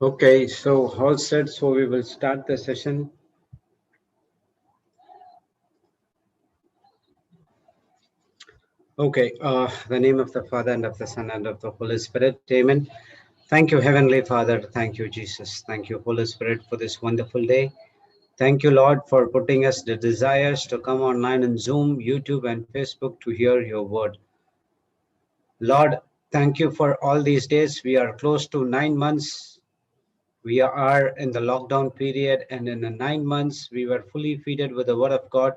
Okay, so all set. So we will start the session. Okay, the name of the Father and of the Son and of the Holy Spirit. Amen. Thank you, Heavenly Father. Thank you, Jesus. Thank you, Holy Spirit, for this wonderful day. Thank you, Lord, for putting us the desires to come online in Zoom, YouTube, and Facebook to hear your word. Lord, thank you for all these days. We are close to 9 months. We are in the lockdown period, and in the 9 months, we were fully feeded with the word of God.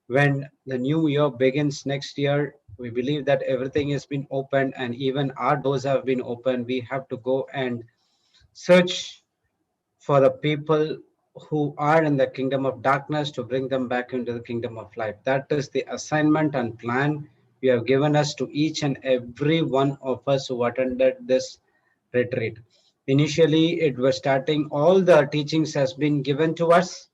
When the new year begins next year, we believe that everything has been opened and even our doors have been opened. We have to go and search for the people who are in the kingdom of darkness to bring them back into the kingdom of light. That is the assignment and plan you have given us to each and every one of us who attended this retreat. Initially, it was starting, all the teachings has been given to us.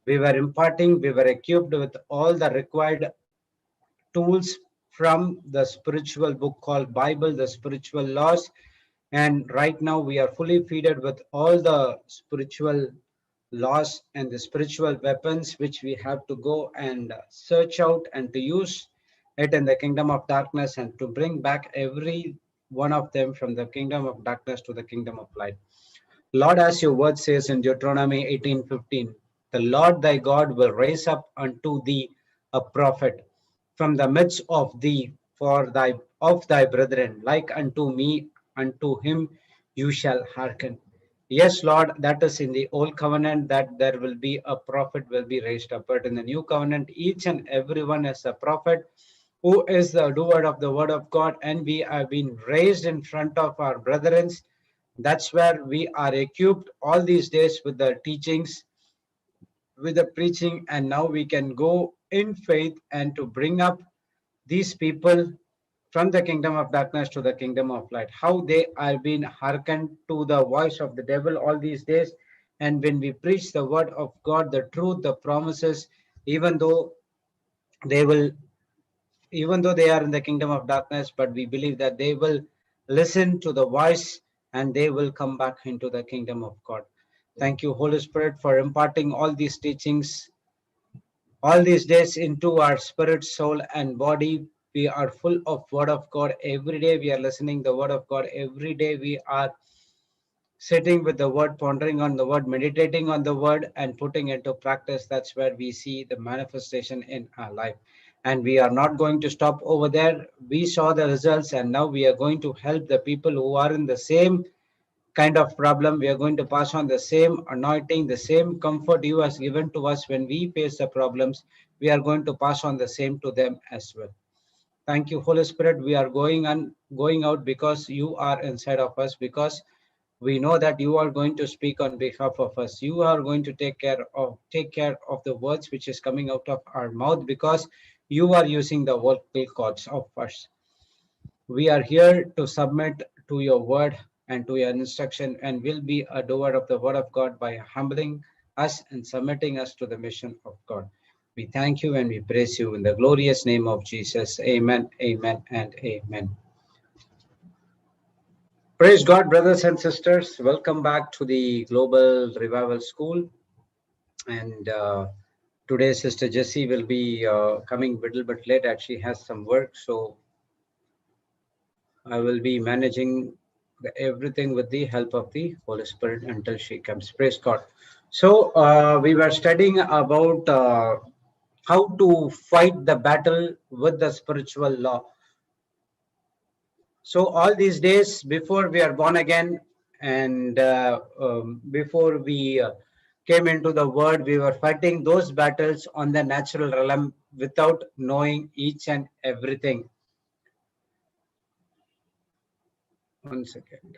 We were imparting, we were equipped with all the required tools from the spiritual book called Bible, the spiritual laws. And right now we are fully feeded with all the spiritual laws and the spiritual weapons which we have to go and search out and to use it in the kingdom of darkness and to bring back every one of them from the kingdom of darkness to the kingdom of light. Lord, as your word says in Deuteronomy 18:15, the Lord thy God will raise up unto thee a prophet from the midst of thee for thy of thy brethren, like unto me, unto him you shall hearken. Yes, Lord, that is in the old covenant that there will be a prophet will be raised up. But in the new covenant, each and everyone is a prophet who is the doer of the word of God, and we have been raised in front of our brethren. That's where we are equipped all these days with the teachings, with the preaching, and now we can go in faith and to bring up these people from the kingdom of darkness to the kingdom of light. How they are being hearkened to the voice of the devil all these days. And when we preach the word of God, the truth, the promises, even though they will, even though they are in the kingdom of darkness, but we believe that they will listen to the voice and they will come back into the kingdom of God. Thank you, Holy Spirit, for imparting all these teachings all these days into our spirit, soul, and body. We are full of word of God. Every day we are listening the word of God. Every day we are sitting with the word, pondering on the word, meditating on the word, and putting into practice. That's where we see the manifestation in our life. And we are not going to stop over there. We saw the results, and now we are going to help the people who are in the same kind of problem. We are going to pass on the same anointing, the same comfort you has given to us when we face the problems. We are going to pass on the same to them as well. Thank you, Holy Spirit. We are going out because you are inside of us, because we know that you are going to speak on behalf of us. You are going to take care of the words which is coming out of our mouth, because you are using the vocal cords of us. We are here to submit to your word and to your instruction, and will be a doer of the word of God by humbling us and submitting us to the mission of God. We thank you and we praise you in the glorious name of Jesus. Amen, amen, and amen. Praise God, brothers and sisters. Welcome back to the Global Revival School. And today, Sister Jessie will be coming a little bit late as she has some work. So I will be managing everything with the help of the Holy Spirit until she comes. Praise God. So we were studying about how to fight the battle with the spiritual law. So all these days before we are born again, and before we came into the word, we were fighting those battles on the natural realm without knowing each and everything. One second.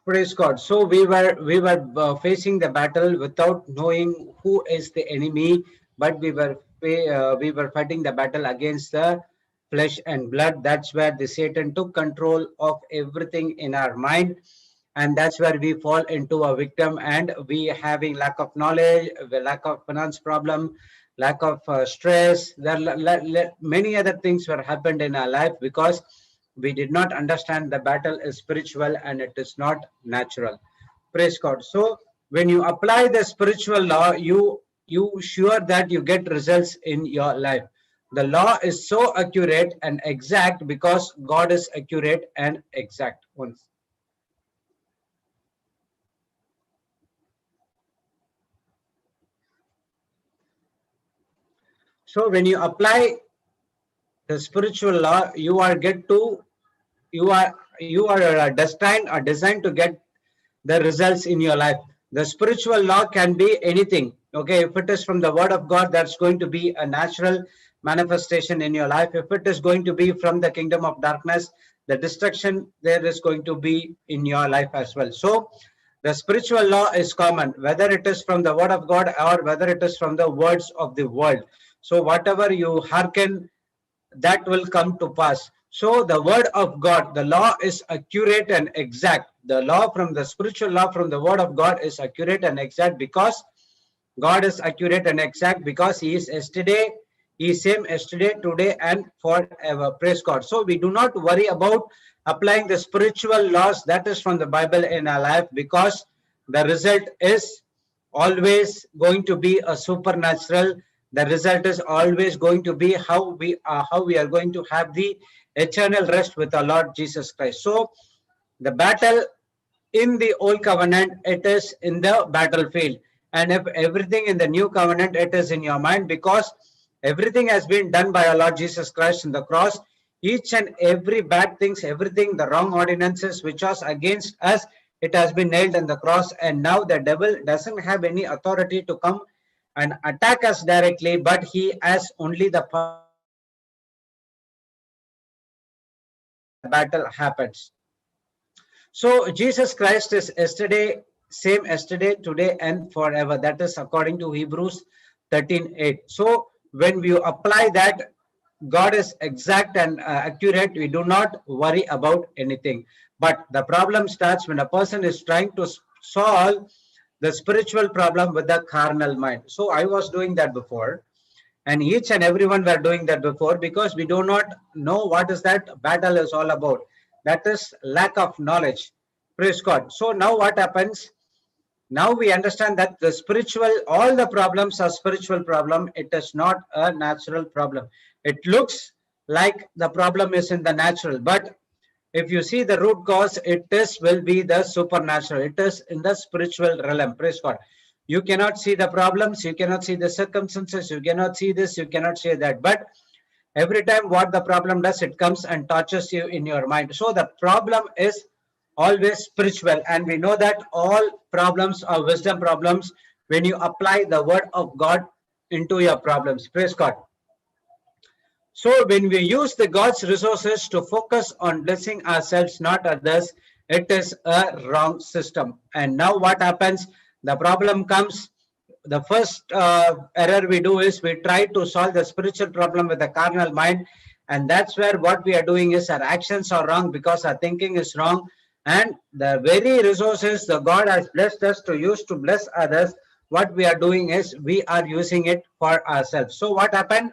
Praise God. So we were facing the battle without knowing who is the enemy, but we were fighting the battle against the flesh and blood. That's where the Satan took control of everything in our mind, and that's where we fall into a victim, and we having lack of knowledge, the lack of finance problem, lack of stress. There are many other things were happened in our life because we did not understand the battle is spiritual and it is not natural. Praise God. So when you apply the spiritual law, you sure that you get results in your life. The law is so accurate and exact because God is accurate and exact. Once. So when you apply the spiritual law, you are destined or designed to get the results in your life. The spiritual law can be anything. Okay, if it is from the word of God, that's going to be a natural manifestation in your life. If it is going to be from the kingdom of darkness, the destruction there is going to be in your life as well. So the spiritual law is common, whether it is from the word of God or whether it is from the words of the world. So whatever you hearken, that will come to pass. So the word of God, the law is accurate and exact. The law from the spiritual law from the word of God is accurate and exact because God is accurate and exact because He is yesterday, He is same yesterday, today, and forever. Praise God. So we do not worry about applying the spiritual laws that is from the Bible in our life because the result is always going to be a supernatural. The result is always going to be how we are going to have the eternal rest with our Lord Jesus Christ. So the battle in the old covenant, it is in the battlefield, and if everything in the new covenant, it is in your mind because everything has been done by our Lord Jesus Christ in the cross. Each and every bad things, everything, the wrong ordinances which was against us, it has been nailed on the cross, and now the devil doesn't have any authority to come and attack us directly, but he has only the power the battle happens. So Jesus Christ is yesterday, same yesterday, today, and forever. That is according to Hebrews 13:8. So when we apply that, God is exact and accurate. We do not worry about anything. But the problem starts when a person is trying to solve the spiritual problem with the carnal mind. So I was doing that before, and each and everyone were doing that before because we do not know what is that battle is all about. That is lack of knowledge. Praise God. So now what happens? Now we understand that the spiritual, all the problems are spiritual problem. It is not a natural problem. It looks like the problem is in the natural, but if you see the root cause, it is will be the supernatural. It is in the spiritual realm. Praise God. You cannot see the problems, you cannot see the circumstances, you cannot see this, you cannot say that. But every time what the problem does, it comes and touches you in your mind. So the problem is always spiritual, and we know that all problems are wisdom problems when you apply the word of God into your problems. Praise God. So when we use the God's resources to focus on blessing ourselves, not others, it is a wrong system. And now what happens? The problem comes. The first error we do is we try to solve the spiritual problem with the carnal mind. And that's where what we are doing is our actions are wrong because our thinking is wrong. And the very resources the God has blessed us to use to bless others, what we are doing is we are using it for ourselves. So what happened?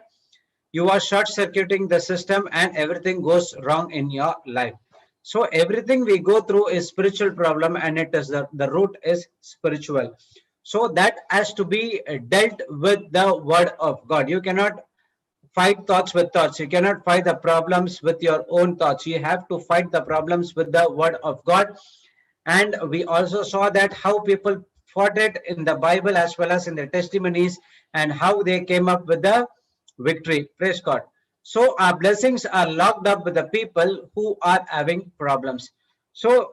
You are short circuiting the system and everything goes wrong in your life. So everything we go through is spiritual problem, and it is the root is spiritual. So that has to be dealt with the word of God. You cannot fight thoughts with thoughts. You cannot fight the problems with your own thoughts. You have to fight the problems with the word of God. And we also saw that how people fought it in the Bible as well as in their testimonies, and how they came up with the victory. Praise God. So our blessings are locked up with the people who are having problems. So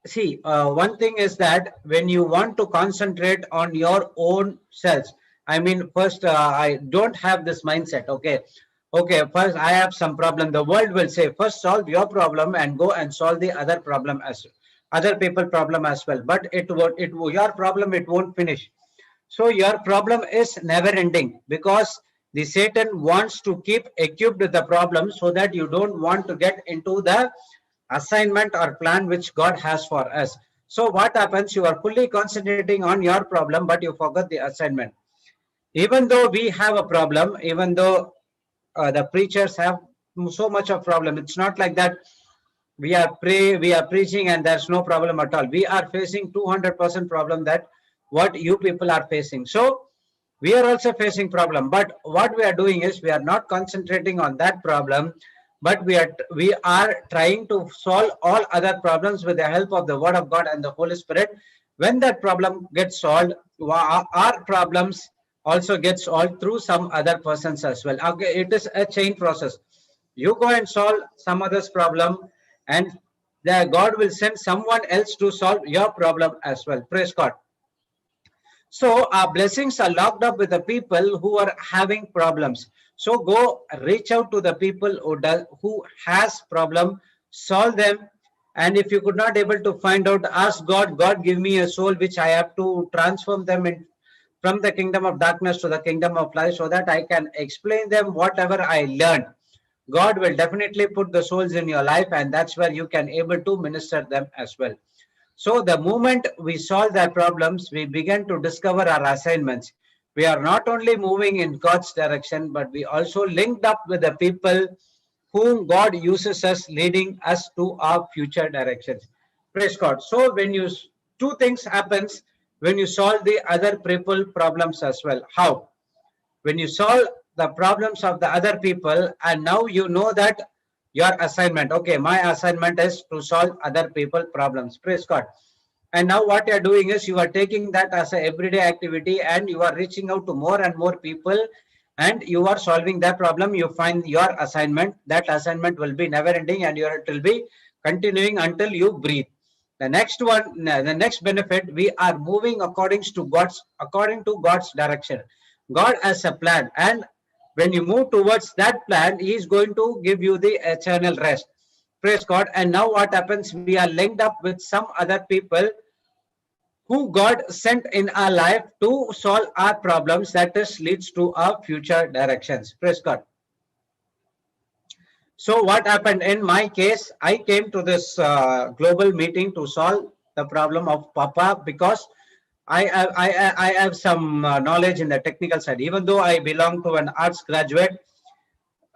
see, one thing is that when you want to concentrate on your own selves, I mean, first, I don't have this mindset. Okay, first I have some problem. The world will say, first solve your problem and go and solve the other problem as other people problem as well. But your problem, it won't finish. So your problem is never ending because The Satan wants to keep equipped with the problem so that you don't want to get into the assignment or plan which God has for us. So what happens? You are fully concentrating on your problem, but you forgot the assignment. Even though we have a problem, even though the preachers have so much of problem, it's not like that we are preaching and there's no problem at all. We are facing 200% problem that what you people are facing. So we are also facing problem, but what we are doing is we are not concentrating on that problem, but we are trying to solve all other problems with the help of the word of God and the Holy Spirit. When that problem gets solved, our problems also get solved through some other persons as well. Okay, it is a chain process. You go and solve some other's problem, and the God will send someone else to solve your problem as well. Praise God. So our blessings are locked up with the people who are having problems. So go reach out to the people who has problem, solve them. And if you could not able to find out, ask God, God give me a soul which I have to transform them in from the kingdom of darkness to the kingdom of light, so that I can explain them whatever I learned. God will definitely put the souls in your life, and that's where you can able to minister them as well. So the moment we solve their problems, we begin to discover our assignments. We are not only moving in God's direction, but we also linked up with the people whom God uses us, leading us to our future directions. Praise God. So when you two things happens when you solve the other people problems as well. How? When you solve the problems of the other people, and now you know that your assignment, okay, my assignment is to solve other people problems. Praise God. And now what you are doing is you are taking that as a everyday activity, and you are reaching out to more and more people, and you are solving that problem. You find your assignment. That assignment will be never ending, and it will be continuing until you breathe. The next one, the next benefit, we are moving according to God's direction. God has a plan, and when you move towards that plan, He is going to give you the eternal rest. Praise God. And now what happens? We are linked up with some other people who God sent in our life to solve our problems. That is leads to our future directions. Praise God. So what happened in my case? I came to this global meeting to solve the problem of Papa, because I have some knowledge in the technical side. Even though I belong to an arts graduate,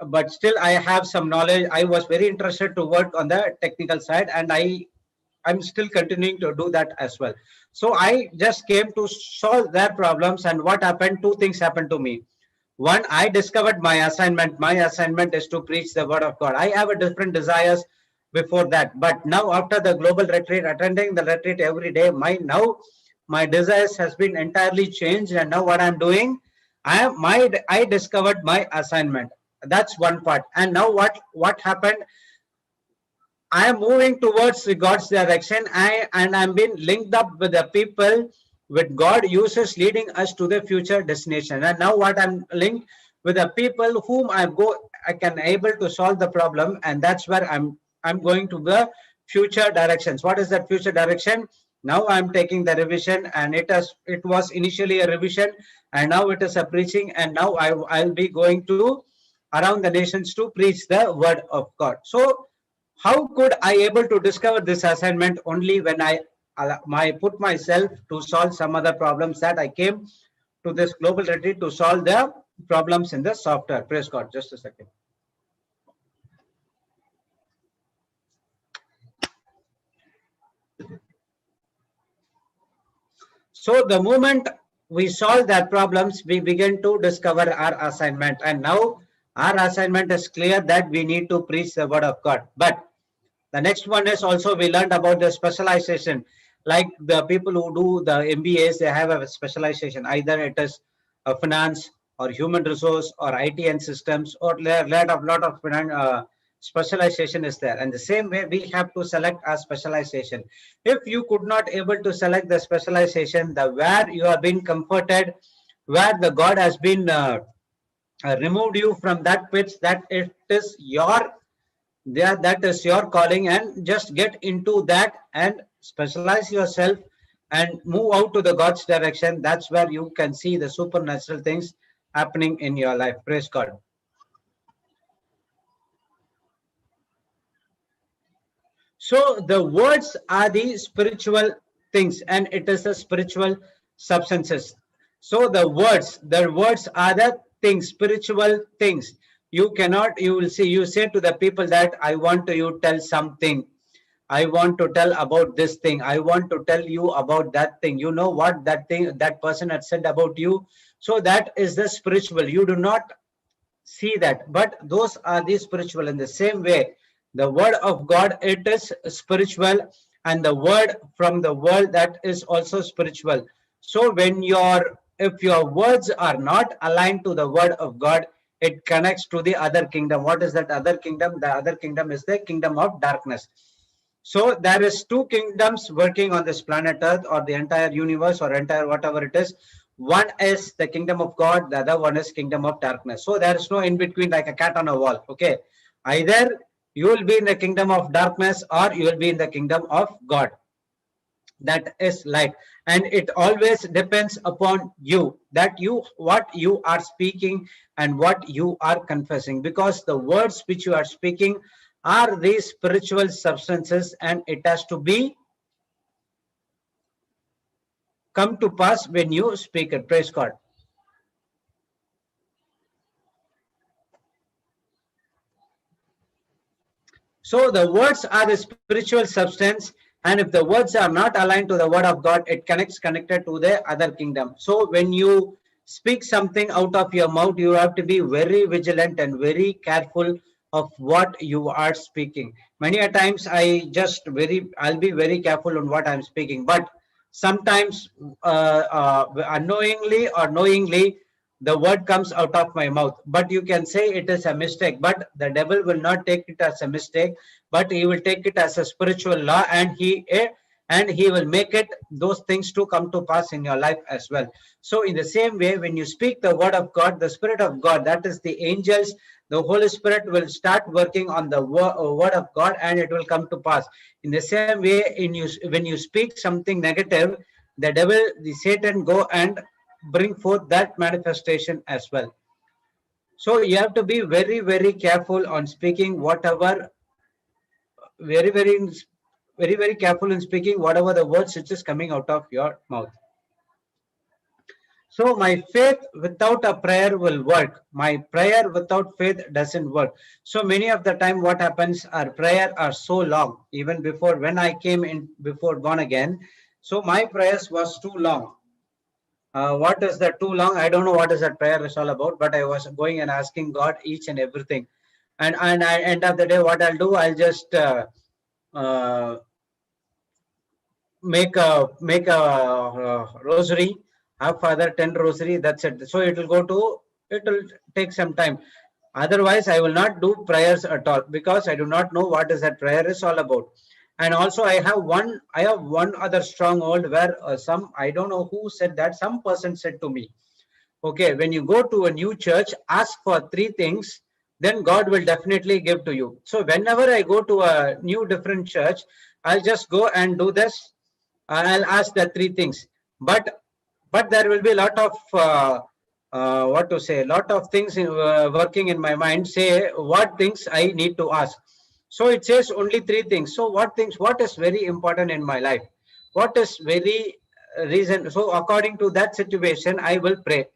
but still I have some knowledge. I was very interested to work on the technical side, and I'm still continuing to do that as well. So I just came to solve their problems. And what happened? Two things happened to me. One, I discovered my assignment. My assignment is to preach the word of God. I have a different desires before that, but now after the global retreat, attending the retreat every day, my desires has been entirely changed. And now what I'm doing, I discovered my assignment. That's one part. And now what happened? I am moving towards God's direction. I'm being linked up with the people with God uses, leading us to the future destination. And now what I'm linked with the people whom I can able to solve the problem, and that's where I'm going to the future directions. What is that future direction? Now I'm taking the revision, and it was initially a revision, and now it is a preaching, and now I'll be going to around the nations to preach the word of God. So how could I able to discover this assignment? Only when I put myself to solve some other problems, that I came to this global retreat to solve the problems in the software. Praise God. Just a second. So the moment we solve that problems, we begin to discover our assignment. And now our assignment is clear that we need to preach the word of God. But the next one is also we learned about the specialization. Like the people who do the MBAs, they have a specialization. Either it is a finance or human resource or IT and systems, or lot of specialization is there. And the same way we have to select our specialization. If you could not able to select the specialization, the where you have been comforted, where the God has been removed you from that pitch, that it is your that is your calling, and just get into that and specialize yourself and move out to the God's direction. That's where you can see the supernatural things happening in your life. Praise God. So the words are the spiritual things, and it is the spiritual substances. So the words are the things, spiritual things. You cannot, you will see, you say to the people that I want to you tell something. I want to tell about this thing. I want to tell you about that thing. You know what that thing, that person had said about you. So that is the spiritual. You do not see that, but those are the spiritual. In the same way, the word of God, it is spiritual, and the word from the world, that is also spiritual. So when if your words are not aligned to the word of God, it connects to the other kingdom. What is that other kingdom? The other kingdom is the kingdom of darkness. So there is two kingdoms working on this planet Earth, or the entire universe, or entire whatever it is. One is the kingdom of God, the other one is kingdom of darkness. So there is no in between, like a cat on a wall. Okay, either you will be in the kingdom of darkness, or you will be in the kingdom of God, that is light. And it always depends upon you, that you, what you are speaking and what you are confessing, because the words which you are speaking are these spiritual substances, and it has to be come to pass when you speak it. Praise God. So the words are the spiritual substance, and if the words are not aligned to the word of God, it connected to the other kingdom. So when you speak something out of your mouth, you have to be very vigilant and very careful of what you are speaking. Many a times I'll be very careful on what I'm speaking, but sometimes unknowingly or knowingly, the word comes out of my mouth, but you can say it is a mistake, but the devil will not take it as a mistake, but he will take it as a spiritual law, and he will make it those things to come to pass in your life as well. So in the same way, when you speak the word of God, the Spirit of God, that is the angels, the Holy Spirit will start working on the word of God, and it will come to pass. In the same way, when you speak something negative, the devil, the Satan, go and bring forth that manifestation as well. So you have to be very, very careful on speaking whatever, very, very, very, very careful in speaking whatever the words which is coming out of your mouth. So my faith without a prayer will work. My prayer without faith doesn't work. So many of the time what happens, our prayer are so long. Even before, when I came in, before born again, so my prayers was too long. What is that too long? I don't know what is that prayer is all about, but I was going and asking God each and everything. And I end of the day, what I'll do, I'll just uh, make a rosary, have Father 10 rosary, that's it. So it will take some time. Otherwise, I will not do prayers at all, because I do not know what is that prayer is all about. And also I have one other stronghold where I don't know who said that, some person said to me, okay, when you go to a new church, ask for three things, then God will definitely give to you. So whenever I go to a new different church, I'll just go and do this. I'll ask the three things, but there will be a lot of what to say, lot of things working in my mind. Say what things I need to ask. So it says only three things. So what things? What is very important in my life? What is very reason? So according to that situation, I will pray.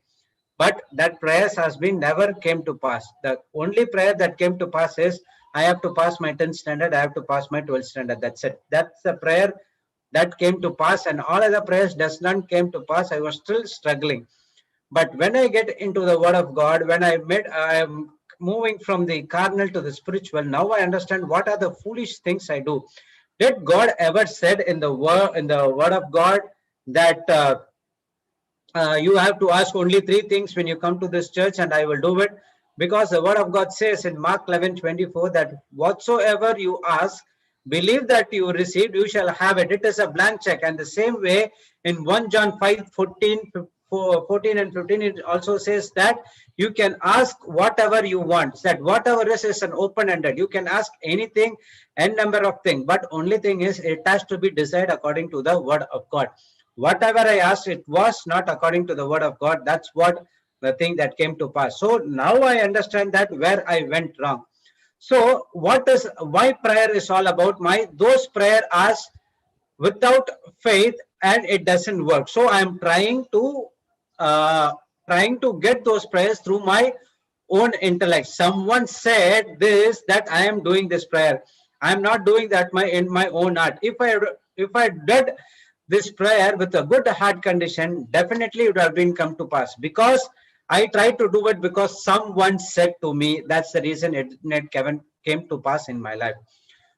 But that prayers has been never came to pass. The only prayer that came to pass is I have to pass my 10th standard, I have to pass my 12th standard. That's it. That's the prayer that came to pass, and all other prayers does not came to pass. I was still struggling. But when I get into the word of God, when I am moving from the carnal to the spiritual, now I understand what are the foolish things I do. Did God ever said in the word of God that you have to ask only three things when you come to this church, and I will do it? Because the word of God says in Mark 11:24 that whatsoever you ask, believe that you received, you shall have it. It is a blank check. And the same way in 1 John 5:14 and 15, it also says that you can ask whatever you want. That whatever is an open-ended. You can ask anything, n number of things, but only thing is it has to be decided according to the word of God. Whatever I asked, it was not according to the word of God. That's what the thing that came to pass. So now I understand that where I went wrong. So why prayer is all about? Those prayer are without faith and it doesn't work. So I'm uh, trying to get those prayers through my own intellect. Someone said this, that I am doing this prayer. I'm not doing that in my own heart. If I did this prayer with a good heart condition, definitely it would have been come to pass, because I tried to do it because someone said to me. That's the reason it came to pass in my life.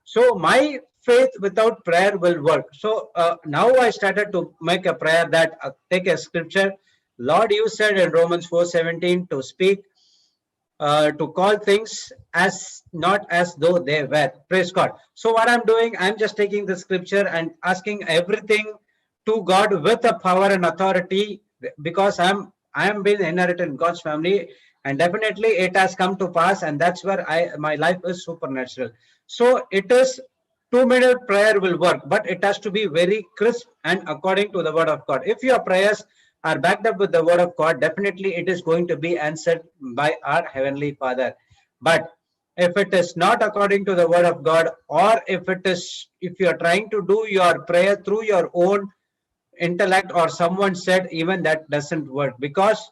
So my faith without prayer will work. So now I started to make a prayer that take a scripture. Lord, you said in Romans 4:17 to speak, to call things as not as though they were. Praise God. So what I'm doing, I'm just taking the scripture and asking everything to God with the power and authority, because I am being inherited in God's family, and definitely it has come to pass, and that's where my life is supernatural. So it is 2 minute prayer will work, but it has to be very crisp and according to the word of God. If your prayers are backed up with the word of God, definitely it is going to be answered by our Heavenly Father. But if it is not according to the word of God, or if you are trying to do your prayer through your own intellect, or someone said, even that doesn't work, because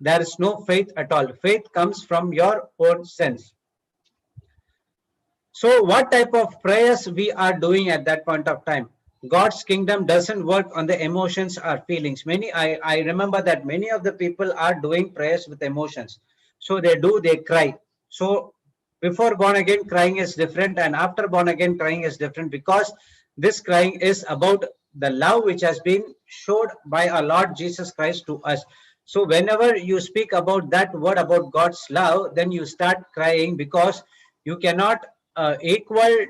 there is no faith at all. Faith comes from your own sense. So what type of prayers we are doing at that point of time? God's kingdom doesn't work on the emotions or feelings. I remember that many of the people are doing prayers with emotions. So they cry. So before born again, crying is different, and after born again, crying is different, because this crying is about the love which has been showed by our Lord Jesus Christ to us. So whenever you speak about that word about God's love, then you start crying, because you cannot equal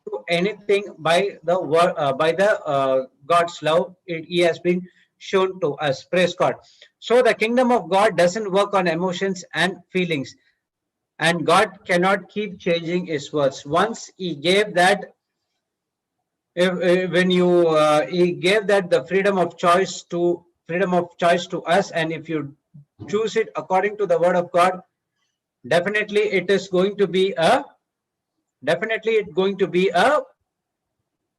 to anything by the word, by the God's love. He has been shown to us. Praise God. So the kingdom of God doesn't work on emotions and feelings, and God cannot keep changing His words. Once He gave that, when you He gave that the freedom of choice to us, and if you choose it according to the word of God, definitely it is going to be a definitely it's going to be a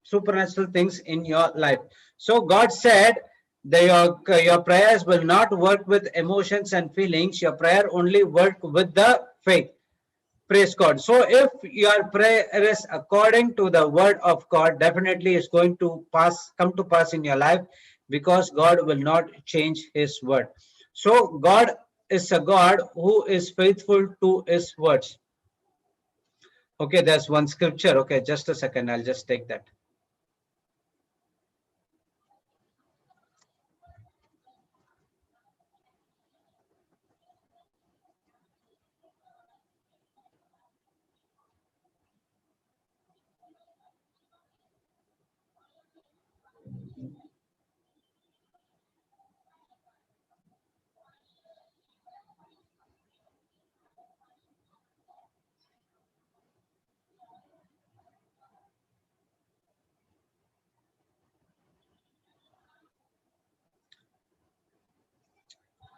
supernatural things in your life. So God said that your prayers will not work with emotions and feelings. Your prayer only work with the faith. Praise God. So if your prayer is according to the word of God, definitely it's going to come to pass in your life, because God will not change His word. So God is a God who is faithful to His words. Okay, there's one scripture. Okay, just a second. I'll just take that.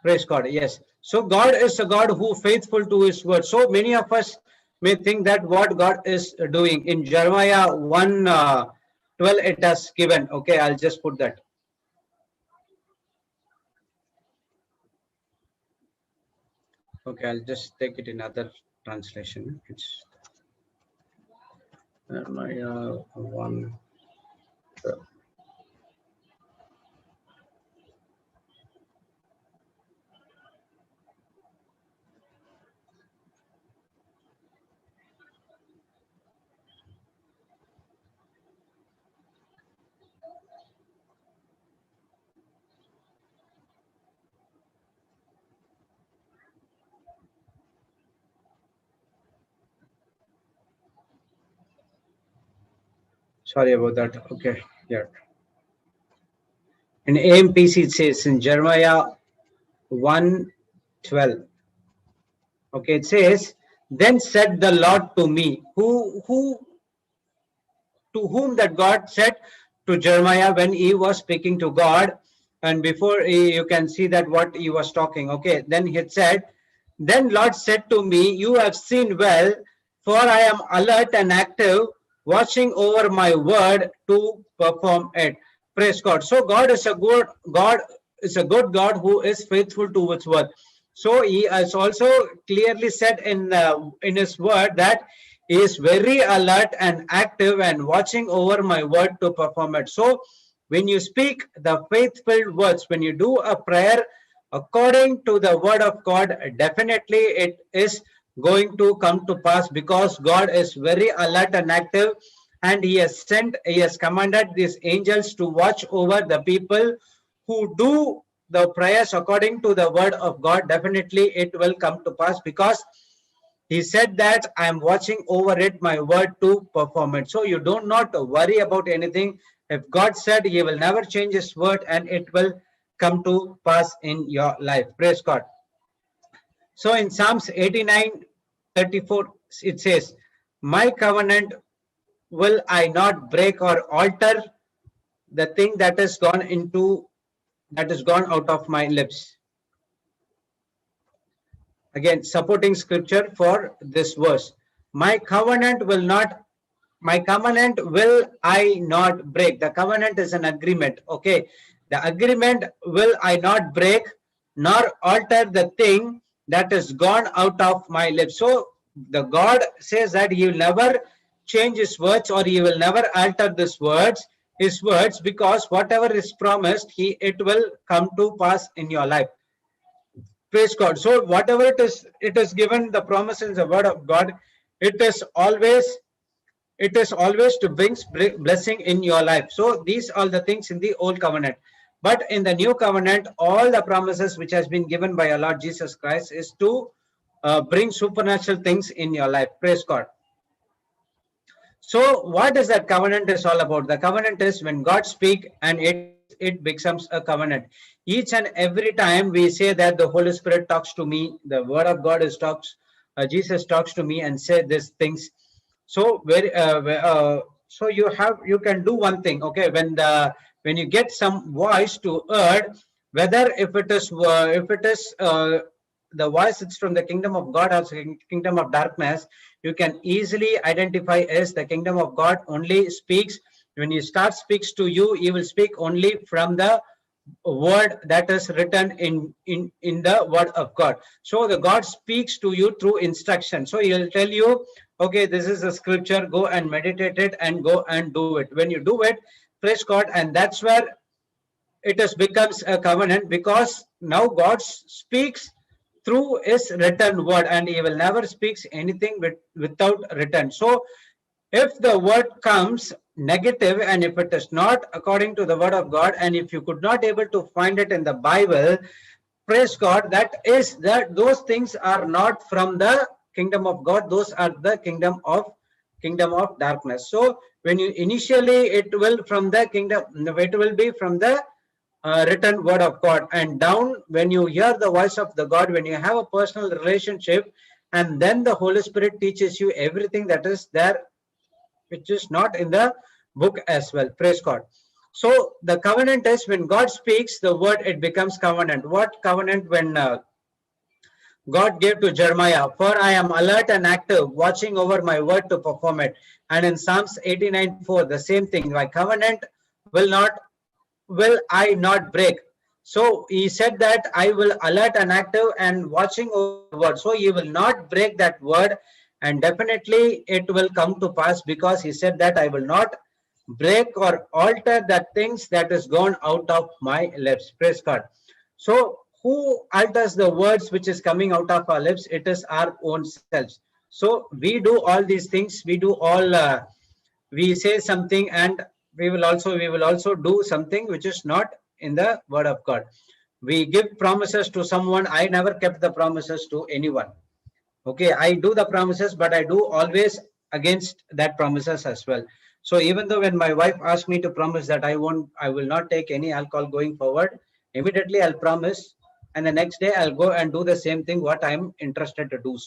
Praise God. Yes. So God is a God who faithful to His word. So many of us may think that what God is doing in Jeremiah 1:12, it has given. Okay, I'll just put that. Okay, I'll just take it in other translation. It's Jeremiah 1. Sorry about that. Okay, here. In AMPC, it says in Jeremiah 1:12. Okay, it says, "Then said the Lord to me," to whom that God said to Jeremiah when he was speaking to God, And before you can see that what he was talking. Okay, then he said, then Lord said to me, you have seen well, for I am alert and active, watching over my word to perform it. Praise God. So God is a good God who is faithful to his word. So he has also clearly said in his word that he is very alert and active and watching over my word to perform it. So when you speak the faith-filled words, when you do a prayer according to the word of God, definitely it is going to come to pass, because God is very alert and active, and he has commanded these angels to watch over the people who do the prayers according to the word of God. Definitely it will come to pass, because he said that I am watching over it, my word to perform it. So you do not worry about anything. If God said, he will never change his word, and it will come to pass in your life. Praise God. So in Psalms 89:34, it says, my covenant will I not break or alter, the thing that has gone out of my lips. Again, supporting scripture for this verse. My covenant will I not break. The covenant is an agreement. Okay. The agreement will I not break, nor alter the thing that is gone out of my lips. So the God says that he will never change his words, or he will never alter his words, because whatever is promised, it will come to pass in your life. Praise God. So whatever it is given the promise in the word of God, it is always to bring blessing in your life. So these are the things in the old covenant. But in the new covenant, all the promises which has been given by our Lord Jesus Christ is to bring supernatural things in your life. Praise God. So what is that covenant is all about? The covenant is when God speaks, and it becomes a covenant. Each and every time we say that the Holy Spirit talks to me, the word of God is Jesus talks to me and say these things. So so you can do one thing. Okay, when you get some voice to heard, whether if it is the voice it's from the kingdom of God or kingdom of darkness, you can easily identify as the kingdom of God only speaks. When he starts speaks to you, he will speak only from the word that is written in the word of God. So the God speaks to you through instruction. So he'll tell you, okay, this is a scripture, go and meditate it and go and do it. When you do it, praise God, and that's where it has becomes a covenant, because now God speaks through his written word, and he will never speaks anything without written. So if the word comes negative, and if it is not according to the word of God, and if you could not able to find it in the Bible, praise God, those things are not from the kingdom of God. Those are the kingdom of darkness. So when you initially it will be from the written word of God, and down when you hear the voice of the God, when you have a personal relationship, and then the Holy Spirit teaches you everything that is there, which is not in the book as well. Praise God. So the covenant is when God speaks the word, it becomes covenant. What covenant? When God gave to Jeremiah, for I am alert and active, watching over my word to perform it. And in Psalms 89:4, the same thing. My covenant will I not break. So he said that I will alert and active and watching over the word. So he will not break that word, and definitely it will come to pass, because he said that I will not break or alter the things that is gone out of my lips. Praise God. So who alters the words which is coming out of our lips? It is our own selves. So we do all these things. We do all. We say something, and we will also do something which is not in the word of God. We give promises to someone. I never kept the promises to anyone. Okay, I do the promises, but I do always against that promises as well. So even though when my wife asked me to promise that I will not take any alcohol going forward, immediately I'll promise, and the next day I'll go and do the same thing what I'm interested to do.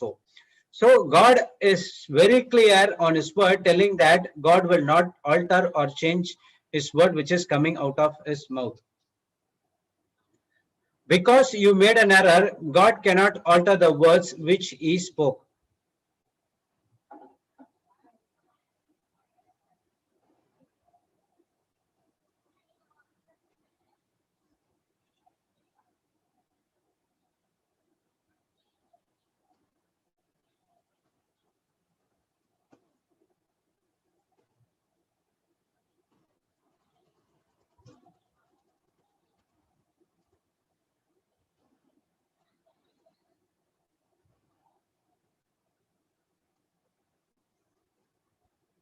So God is very clear on his word, telling that God will not alter or change his word which is coming out of his mouth. Because you made an error, God cannot alter the words which he spoke.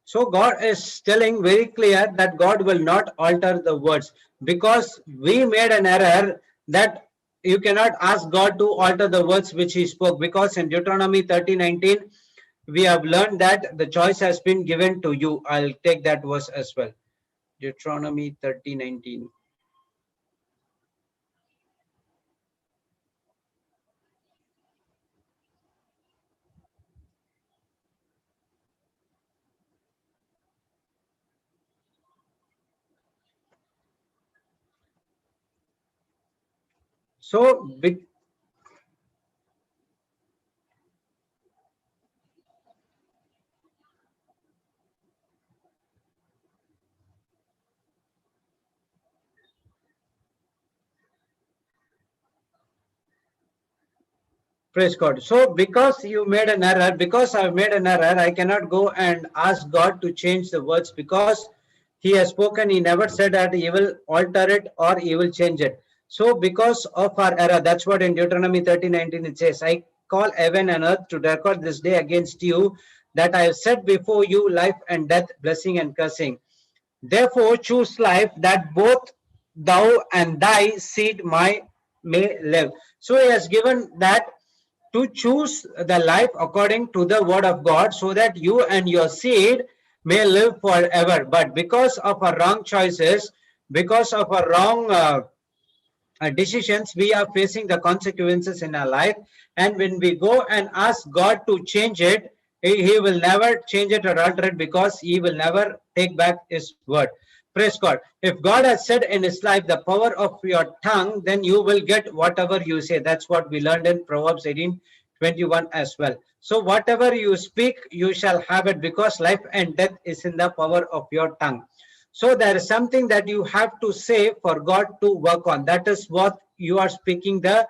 So God is telling very clear that God will not alter the words because we made an error, that you cannot ask God to alter the words which he spoke, because in Deuteronomy 30:19 we have learned that the choice has been given to you. I'll take that verse as well. Deuteronomy 30:19. So praise God. So because you made an error, because I've made an error, I cannot go and ask God to change the words, because he has spoken. He never said that he will alter it or he will change it. So because of our error, that's what in Deuteronomy 30:19 it says, I call heaven and earth to record this day against you, that I have set before you life and death, blessing and cursing. Therefore choose life, that both thou and thy seed may live. So he has given that to choose the life according to the word of God, so that you and your seed may live forever. But because of our wrong choices, because of our wrong decisions, we are facing the consequences in our life. And when we go and ask God to change it, he will never change it or alter it, because he will never take back his word. Praise God. If God has said in his life the power of your tongue, then you will get whatever you say. That's what we learned in Proverbs 18:21 as well. So whatever you speak, you shall have it, because life and death is in the power of your tongue. So there is something that you have to say for God to work on. That is what you are speaking, the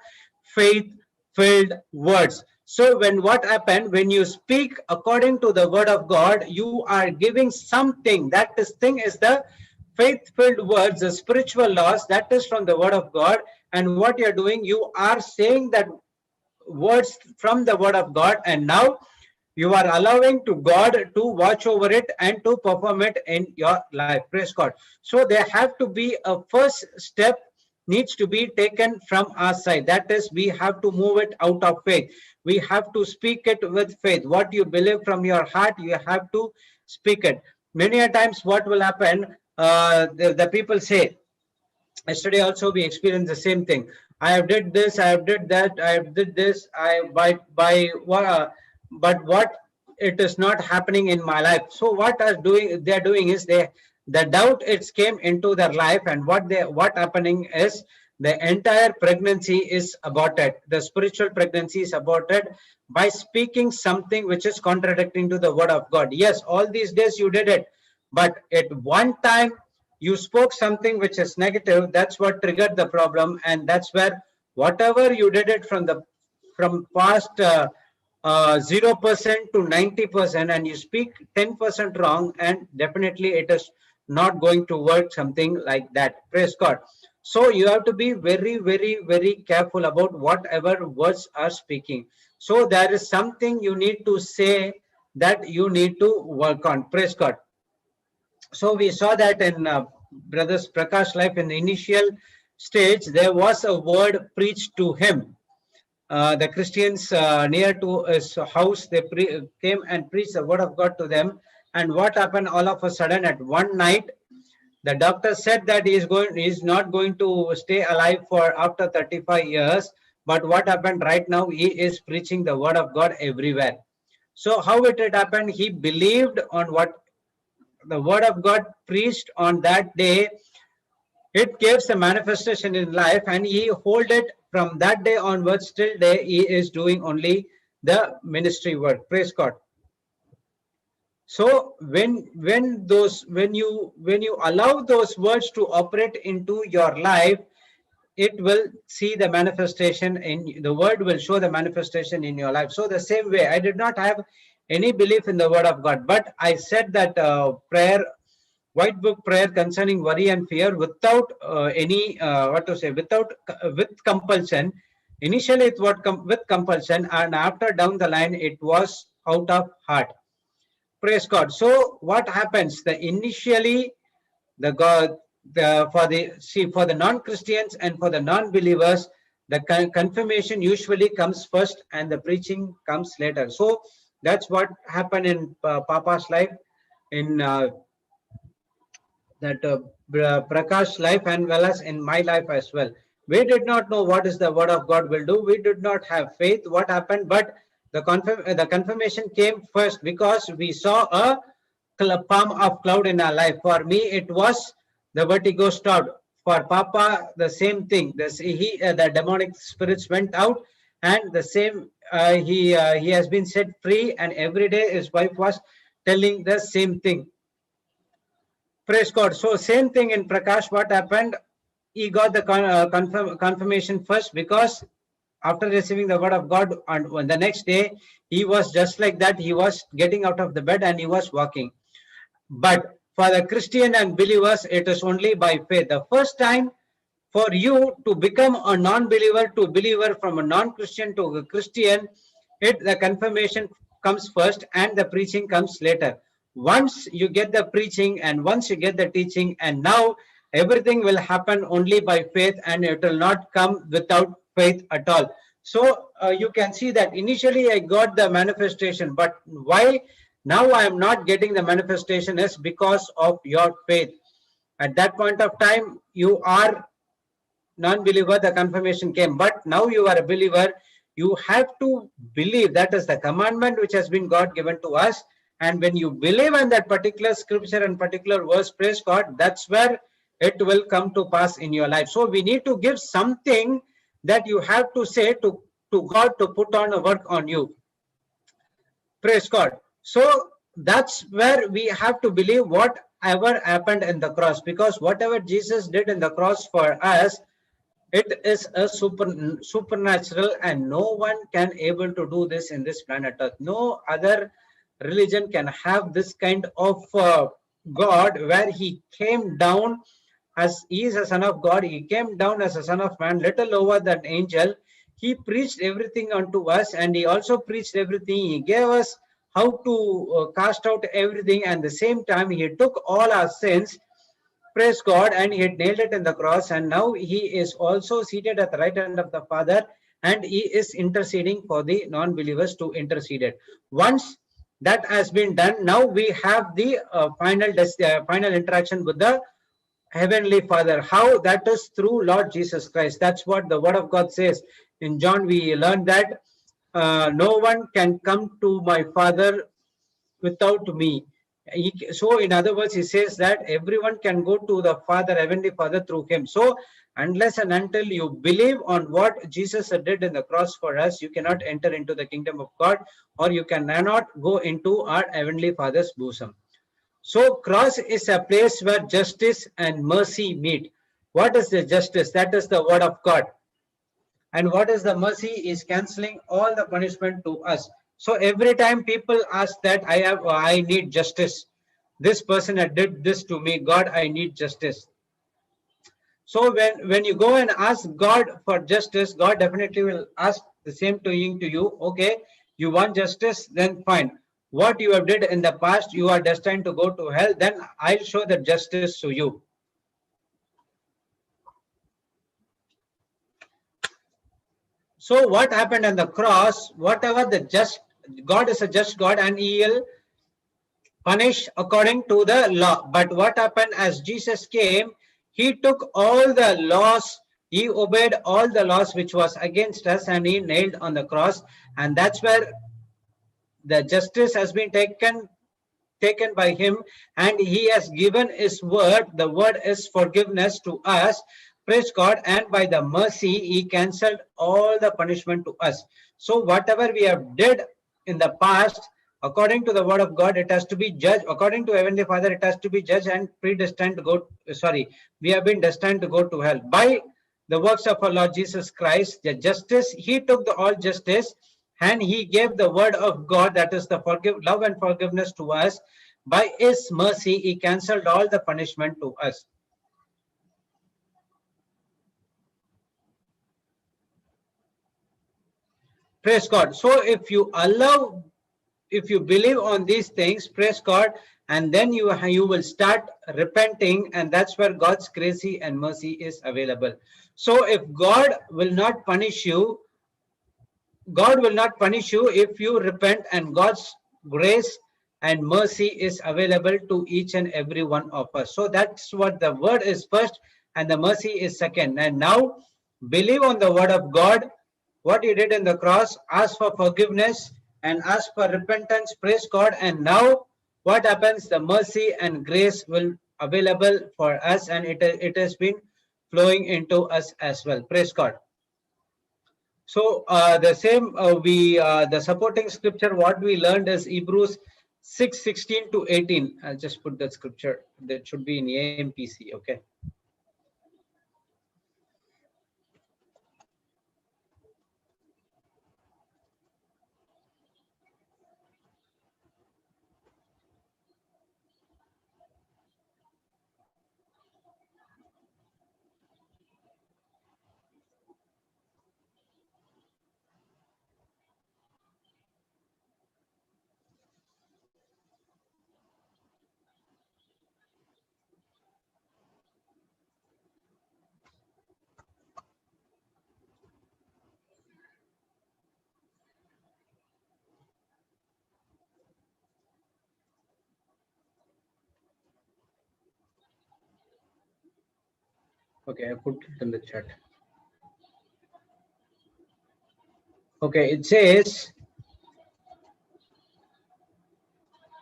faith-filled words. So when what happened, when you speak according to the word of God, you are giving something. That is thing is the faith-filled words, the spiritual laws, that is from the word of God. And what you're doing, you are saying that words from the word of God, and now you are allowing to God to watch over it and to perform it in your life. Praise God. So there have to be a first step needs to be taken from our side. That is, we have to move it out of faith. We have to speak it with faith. What you believe from your heart, you have to speak it. Many a times what will happen, the people say, yesterday also we experienced the same thing. I have did this, I have did that, I have did this, I but what, it is not happening in my life. So what are doing they are doing is, they the doubt it's came into their life, and what happening is the entire pregnancy is aborted. The spiritual pregnancy is aborted by speaking something which is contradicting to the word of God. Yes, all these days you did it, but at one time you spoke something which is negative. That's what triggered the problem, and that's where whatever you did it from past 0% to 90%, and you speak 10% wrong, and definitely it is not going to work, something like that. Praise God. So you have to be very, very, very careful about whatever words are speaking. So there is something you need to say, that you need to work on. Praise God. So we saw that in brothers Prakash life, in the initial stage there was a word preached to him. The Christians near to his house, they came and preached the word of God to them. And what happened, all of a sudden at one night, the doctor said that he is not going to stay alive for after 35 years. But what happened right now, he is preaching the word of God everywhere. So how it had happened, he believed on what the word of God preached on that day. It gives a manifestation in life, and he hold it from that day onwards till day. He is doing only the ministry work. Praise God. So when you allow those words to operate into your life, it will see the manifestation in the word will show the manifestation in your life. So the same way, I did not have any belief in the word of God, but I said that prayer, white book prayer concerning worry and fear without any what to say, without with compulsion. Initially it was with compulsion, and after down the line it was out of heart. Praise God. So what happens? The initially the God, the for the non-Christians and for the non-believers, the confirmation usually comes first and the preaching comes later. So that's what happened in Papa's life, in that Prakash's life, and well as in my life as well. We did not know what is the word of God will do. We did not have faith. What happened? But the confirmation came first because we saw a palm of cloud in our life. For me, it was the vertigo stopped. For Papa, the same thing. The demonic spirits went out, and the same he has been set free. And every day his wife was telling the same thing. Praise God. So same thing in Prakash. What happened? He got the confirmation first because after receiving the word of God, and the next day he was just like that. He was getting out of the bed and he was walking. But for the Christian and believers, it is only by faith. The first time for you to become a non-believer to believer, from a non-Christian to a Christian, the confirmation comes first and the preaching comes later. Once you get the preaching and once you get the teaching, and now everything will happen only by faith, and it will not come without faith at all. So you can see that initially I got the manifestation, but why now I am not getting the manifestation is because of your faith. At that point of time, you are non-believer, the confirmation came, but now you are a believer. You have to believe. That is the commandment which has been God given to us. And when you believe in that particular scripture and particular verse, praise God, that's where it will come to pass in your life. So we need to give something that you have to say to God to put on a work on you. Praise God. So that's where we have to believe whatever happened in the cross, because whatever Jesus did in the cross for us, it is a supernatural, and no one can able to do this in this planet Earth. No other religion can have this kind of God, where he came down as he is a son of God. He came down as a son of man, little lower than angel. He preached everything unto us, and he also preached everything. He gave us how to cast out everything, and at the same time he took all our sins. Praise God, and he had nailed it in the cross, and now he is also seated at the right hand of the Father, and he is interceding for the non-believers to intercede it. Once that has been done, now we have the final interaction with the Heavenly Father. How? That is through Lord Jesus Christ. That's what the Word of God says. In John, we learned that no one can come to my Father without me. So in other words, he says that everyone can go to the Father, Heavenly Father, through him. So unless and until you believe on what Jesus did in the cross for us, you cannot enter into the kingdom of God, or you cannot go into our Heavenly Father's bosom. So cross is a place where justice and mercy meet. What is the justice? That is the word of God. And what is the mercy? Is cancelling all the punishment to us. So every time people ask that I need justice, this person did this to me, God, I need justice. So when you go and ask God for justice, God definitely will ask the same thing to you. Okay, you want justice, then fine. What you have did in the past, you are destined to go to hell, then I'll show the justice to you. So what happened on the cross? Whatever the just, God is a just God, and he will punish according to the law. But what happened as Jesus came, he took all the laws, he obeyed all the laws which was against us, and he nailed on the cross. And that's where the justice has been taken taken by him, and he has given his word. The word is forgiveness to us. Praise God. And by the mercy, he cancelled all the punishment to us. So whatever we have did in the past, according to the word of God, it has to be judged. According to Heavenly Father, it has to be judged and predestined to go, we have been destined to go to hell. By the works of our Lord Jesus Christ, the justice, he took the all justice and he gave the word of God, that is the love and forgiveness to us. By his mercy, he cancelled all the punishment to us. Praise God. So if you believe on these things, praise God, and then you will start repenting, and that's where God's grace and mercy is available. So if God will not punish you if you repent, and God's grace and mercy is available to each and every one of us. So that's what the word is first, and the mercy is second. And now believe on the word of God, what he did in the cross, ask for forgiveness and ask for repentance. Praise God. And now what happens? The mercy and grace will available for us, and it has been flowing into us as well. Praise God. So the same the supporting scripture what we learned is Hebrews 6:16 to 18. I'll just put that scripture. That should be in AMPC. Okay. Okay, I put it in the chat. Okay, it says,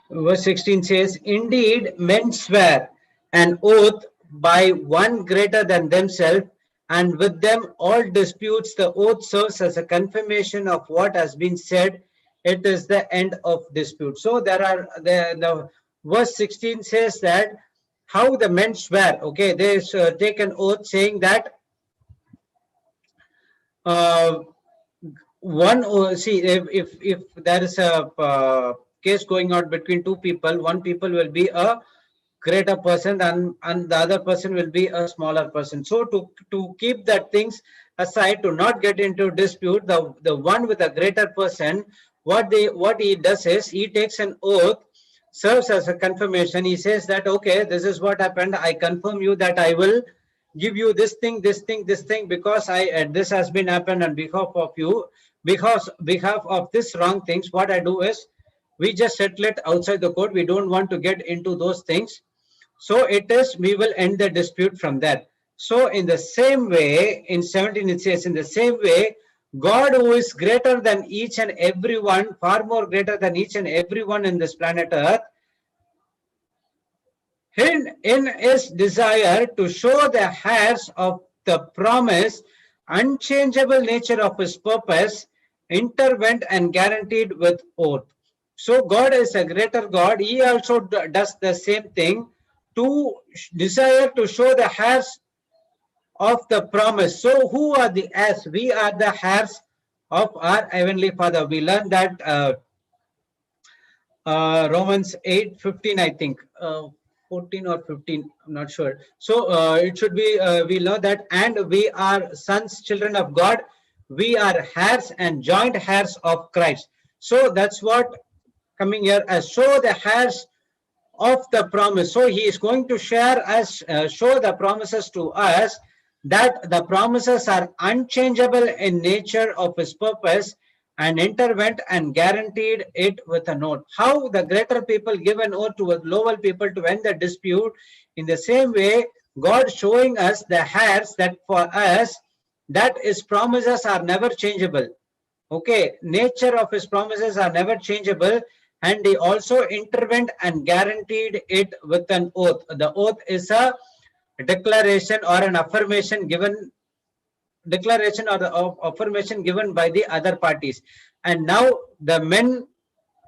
verse 16 says, indeed, men swear an oath by one greater than themselves, and with them all disputes. The oath serves as a confirmation of what has been said. It is the end of dispute. So there are the verse 16 says that how the men swear. Okay, they take an oath saying that if there is a case going out between two people, one people will be a greater person and the other person will be a smaller person. So to keep that things aside, to not get into dispute, the one with a greater person, what he does is he takes an oath, serves as a confirmation. He says that, okay, this is what happened. I confirm you that I will give you this thing, because this has been happened on behalf of you, because behalf of this wrong things. What I do is we just settle it outside the court. We don't want to get into those things. So we will end the dispute from there. So in the same way, in 17 it says, in the same way, God, who is greater than each and every one, far more greater than each and every one in this planet Earth, in his desire to show the heirs of the promise, unchangeable nature of his purpose, intervened and guaranteed with oath. So God is a greater God. He also does the same thing, to desire to show the heirs of the promise. So who are the heirs? We are the heirs of our Heavenly Father. We learned that Romans 8:15, I think. 14 or 15, I'm not sure. So it should be, we know that, and we are sons, children of God. We are heirs and joint heirs of Christ. So that's what coming here as show the heirs of the promise. So he is going to share us, show the promises to us, that the promises are unchangeable in nature of his purpose, and intervened and guaranteed it with an oath. How the greater people give an oath to lower people to end the dispute. In the same way, God showing us the heirs, that for us, that his promises are never changeable. Okay, nature of his promises are never changeable, and he also intervened and guaranteed it with an oath. The oath is a declaration or an affirmation given declaration or the affirmation given by the other parties. And now the men,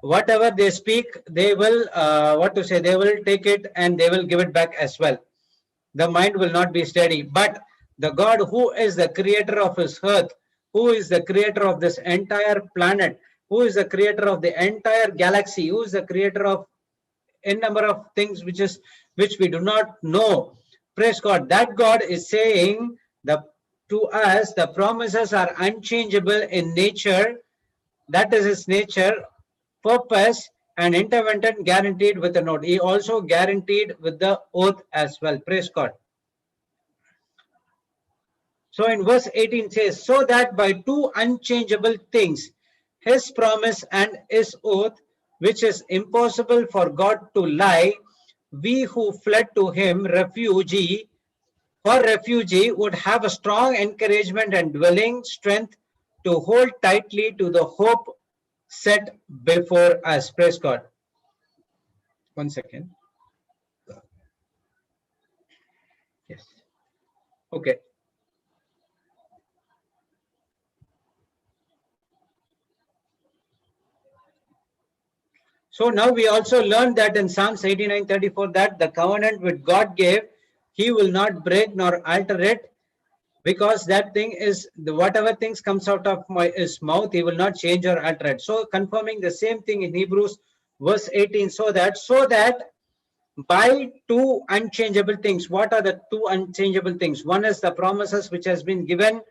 whatever they speak, they will they will take it and they will give it back as well. The mind will not be steady. But the God who is the creator of his earth, who is the creator of this entire planet, who is the creator of the entire galaxy, who is the creator of n number of things which we do not know. Praise God. That God is saying the to us the promises are unchangeable in nature. That is his nature, purpose, and intervention guaranteed with a note. He also guaranteed with the oath as well. Praise God. So in verse 18 says, so that by two unchangeable things, his promise and his oath, which is impossible for God to lie, we who fled to him, refugee would have a strong encouragement and dwelling strength to hold tightly to the hope set before us. Praise God. 1 second. Yes. Okay. So now we also learned that in Psalms 89:34 that the covenant which God gave, he will not break nor alter it, because that thing is whatever things comes out of his mouth, he will not change or alter it. So confirming the same thing in Hebrews verse 18, so that by two unchangeable things. What are the two unchangeable things? One is the promises which has been given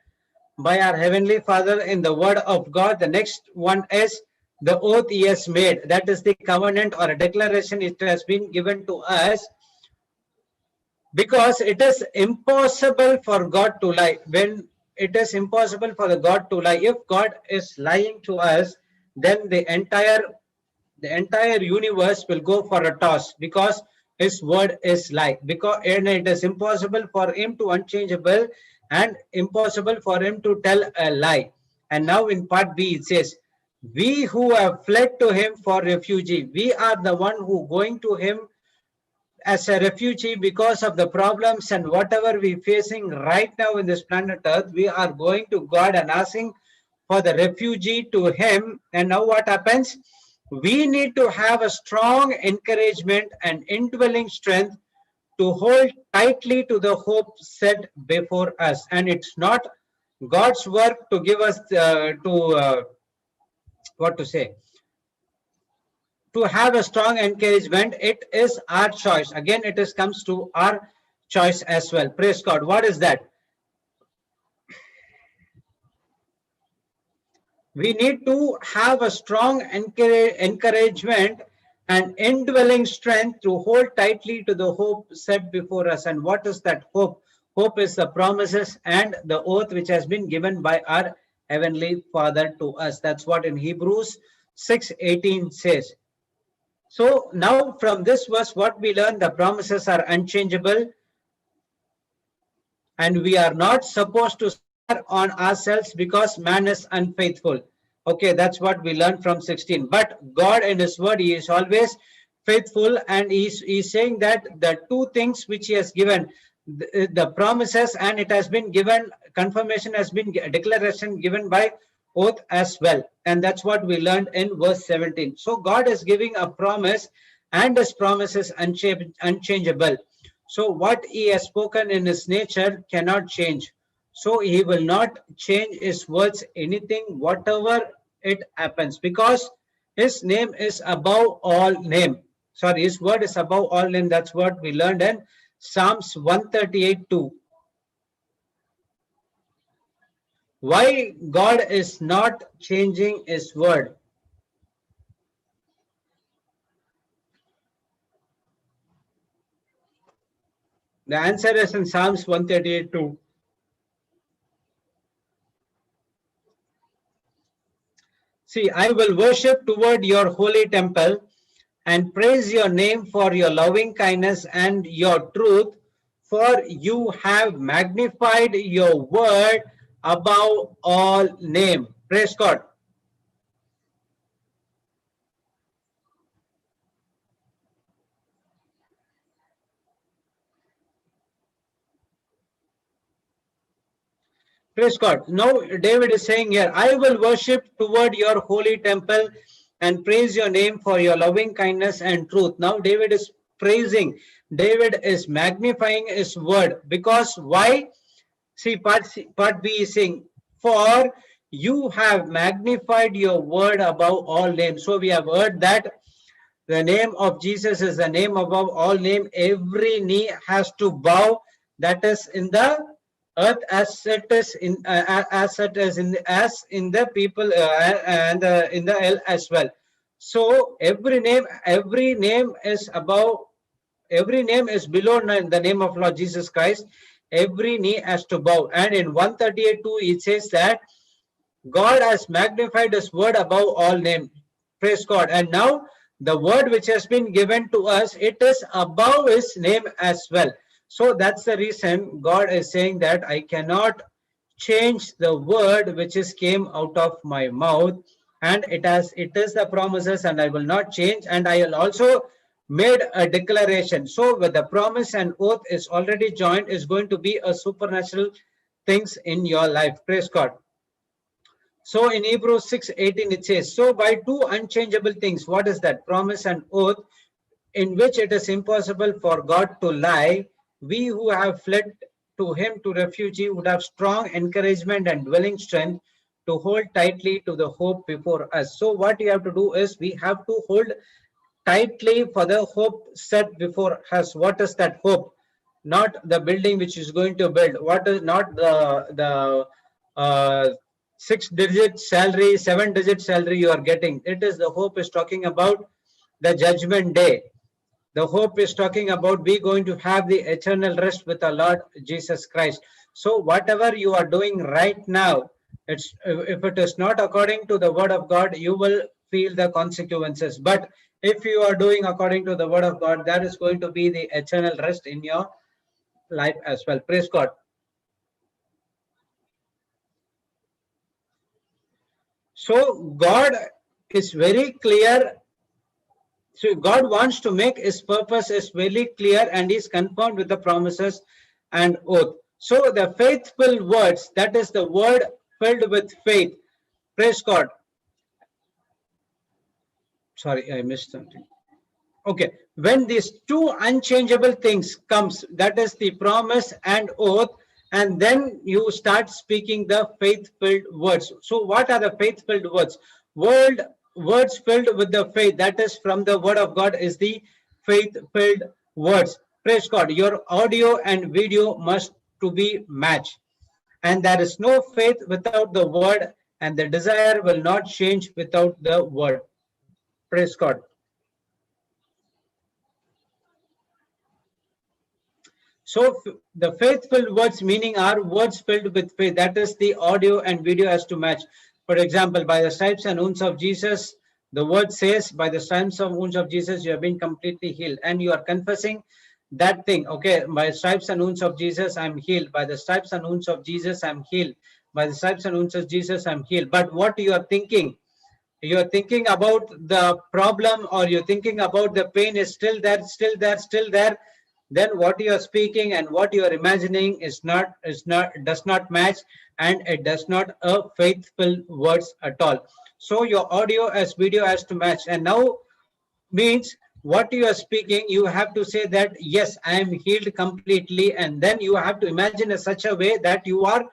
by our Heavenly Father in the Word of God. The next one is the oath he has made. That is the covenant or a declaration it has been given to us, because it is impossible for God to lie. When it is impossible for the God to lie, if God is lying to us, then the entire universe will go for a toss, because his word is lie. Because and it is impossible for him to unchangeable and impossible for him to tell a lie. And now in part B it says, we who have fled to him for refugee, we are the one who going to him as a refugee because of the problems and whatever we're facing right now in this planet Earth. We are going to God and asking for the refugee to him. And now what happens? We need to have a strong encouragement and indwelling strength to hold tightly to the hope set before us. And it's not God's work to give us to have a strong encouragement. It is our choice. Again, it is comes to our choice as well. Praise God. What is that? We need to have a strong encouragement and indwelling strength to hold tightly to the hope set before us. And what is that hope? Hope is the promises and the oath which has been given by our Heavenly Father to us. That's what in Hebrews 6:18 says. So now from this verse, what we learn, the promises are unchangeable, and we are not supposed to swear on ourselves because man is unfaithful. Okay, that's what we learned from 16. But God in his word, he is always faithful, and he's saying that the two things which he has given, the promises, and it has been given, confirmation has been, declaration given by oath as well. And that's what we learned in verse 17. So God is giving a promise, and his promise is unchangeable. So what he has spoken in his nature cannot change. So he will not change his words anything, whatever it happens, because his name is above all name. Sorry, his word is above all name. That's what we learned in Psalms 138:2. Why God is not changing his word? The answer is in Psalms 138:2. See, I will worship toward your holy temple and praise your name for your loving kindness and your truth, for you have magnified your word above all name. Praise God. Praise God. Now David is saying here, I will worship toward your holy temple and praise your name for your loving kindness and truth. Now David is praising. David is magnifying his word. Because why? See, part B is saying, for you have magnified your word above all names. So we have heard that the name of Jesus is the name above all name. Every knee has to bow. That is in the earth as it is in as it is in the people and in the hell as well. So every name is above. Every name is below the name of Lord Jesus Christ. Every knee has to bow. And in 138:2 it says that God has magnified his word above all name. Praise God. And now the word which has been given to us, it is above his name as well. So that's the reason God is saying that I cannot change the word which is came out of my mouth, and it is the promises, and I will not change, and I will also made a declaration. So with the promise and oath is already joined, is going to be a supernatural things in your life. Praise God. So in Hebrews 6:18 it says, so by two unchangeable things, what is that? Promise and oath, in which it is impossible for God to lie, we who have fled to him to refuge would have strong encouragement and dwelling strength to hold tightly to the hope before us. So what you have to do is we have to hold tightly for the hope set before us. What is that hope? Not the building which is going to build. What is not the 6-digit salary, 7-digit salary you are getting. It is the hope is talking about the judgment day. The hope is talking about we going to have the eternal rest with our Lord Jesus Christ. So whatever you are doing right now, it's if it is not according to the word of God, you will feel the consequences. But if you are doing according to the word of God, that is going to be the eternal rest in your life as well. Praise God. So God is very clear. So God wants to make his purpose is very clear, and is confirmed with the promises and oath. So the faithful words, that is the word filled with faith. Praise God. Sorry, I missed something. Okay, when these two unchangeable things comes, that is the promise and oath, and then you start speaking the faith-filled words. So what are the faith-filled words? Words filled with the faith, that is from the word of God, is the faith-filled words. Praise God. Your audio and video must to be matched, and there is no faith without the word, and the desire will not change without the word. Praise God. So the faithful words meaning are words filled with faith. That is the audio and video has to match. For example, by the stripes and wounds of Jesus, the word says, by the stripes and wounds of Jesus, you have been completely healed. And you are confessing that thing. Okay, by stripes and wounds of Jesus, I'm healed. By the stripes and wounds of Jesus, I'm healed. By the stripes and wounds of Jesus, I'm healed. But what you are thinking, you're thinking about the problem, or you're thinking about the pain is still there, still there, then what you are speaking and what you are imagining does not match, and it does not a faithful words at all. So your audio as video has to match. And now means what you are speaking, you have to say that yes, I am healed completely, and then you have to imagine in such a way that you are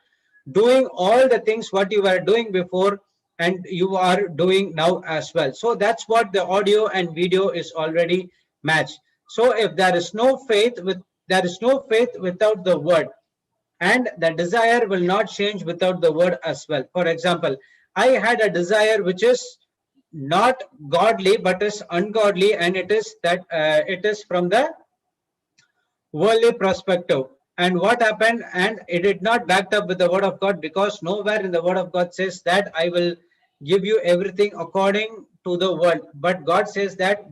doing all the things what you were doing before, and you are doing now as well. So that's what the audio and video is already matched. So if there is no faith without the word, and the desire will not change without the word as well. For example, I had a desire which is not godly but is ungodly, and it is that it is from the worldly perspective. And what happened? And it did not backed up with the word of God, because nowhere in the word of God says that I will give you everything according to the word. But God says that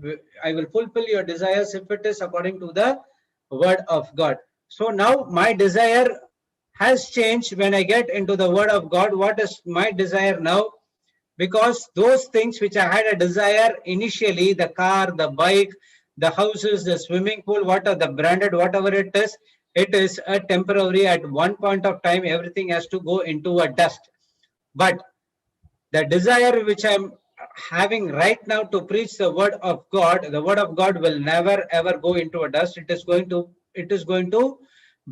I will fulfill your desires if it is according to the word of God. So now my desire has changed when I get into the word of God. What is my desire now? Because those things which I had a desire initially, the car, the bike, the houses, the swimming pool, the branded, whatever it is, it is a temporary. At one point of time, everything has to go into a dust. But the desire which I'm having right now to preach the word of God, the word of God will never ever go into a dust. It is going to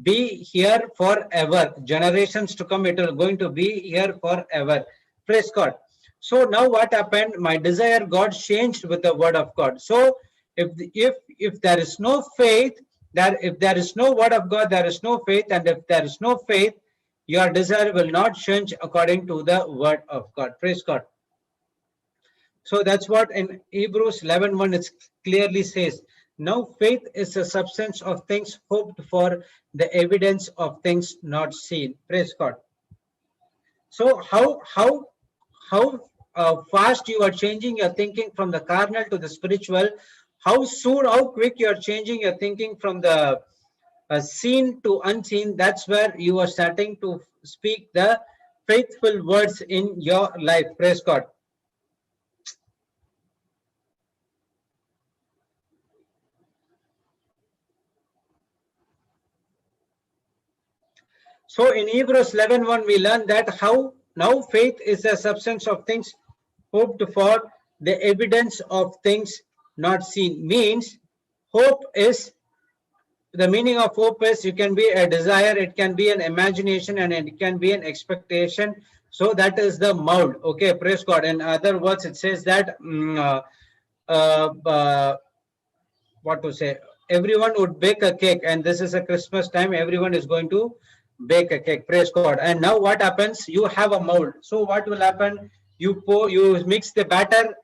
be here forever. Generations to come, it is going to be here forever. Praise God. So now what happened? My desire got changed with the word of God. So if there is no faith, that if there is no word of God, there is no faith, and if there is no faith, your desire will not change according to the word of God. Praise God. So that's what in Hebrews 11:1 it clearly says. Now faith is a substance of things hoped for, the evidence of things not seen. Praise God. So how fast you are changing your thinking from the carnal to the spiritual? How soon, how quick you are changing your thinking from the seen to unseen? That's where you are starting to speak the faithful words in your life. Praise God. So in Hebrews 11:1, we learn that how now faith is a substance of things hoped for, the evidence of things not seen. Means hope is, the meaning of hope is, you can be a desire, it can be an imagination, and it can be an expectation. So that is the mold. Okay, praise God. In other words, it says that uh, uh, what to say, everyone would bake a cake, and this is a Christmas time, everyone is going to bake a cake. Praise God. And now what happens? You have a mold. So what will happen? You mix the batter,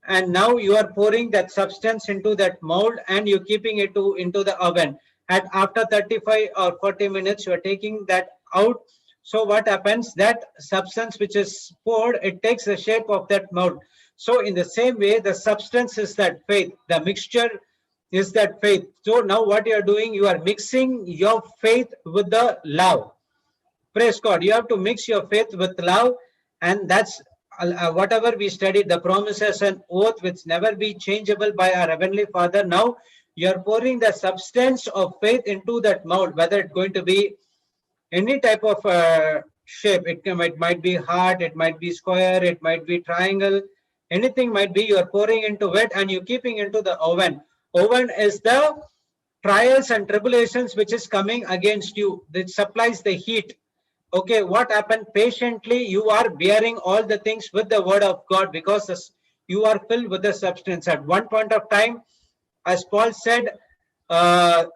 and now you are pouring that substance into that mold, and you're keeping it into the oven. And after 35 or 40 minutes, you are taking that out. So what happens? That substance which is poured, it takes the shape of that mold. So in the same way, the substance is that faith, the mixture is that faith. So now what you are doing, you are mixing your faith with the love. Praise God. You have to mix your faith with love, and that's whatever we studied, the promises and oath which never be changeable by our Heavenly Father. Now you're pouring the substance of faith into that mold, whether it's going to be any type of shape. It might be heart, it might be square, it might be triangle, anything might be. You're pouring into it, and you're keeping into the oven. Oven is the trials and tribulations which is coming against you. It supplies the heat. Okay, what happened? Patiently, you are bearing all the things with the word of God, because you are filled with the substance. At one point of time, as Paul said, uh,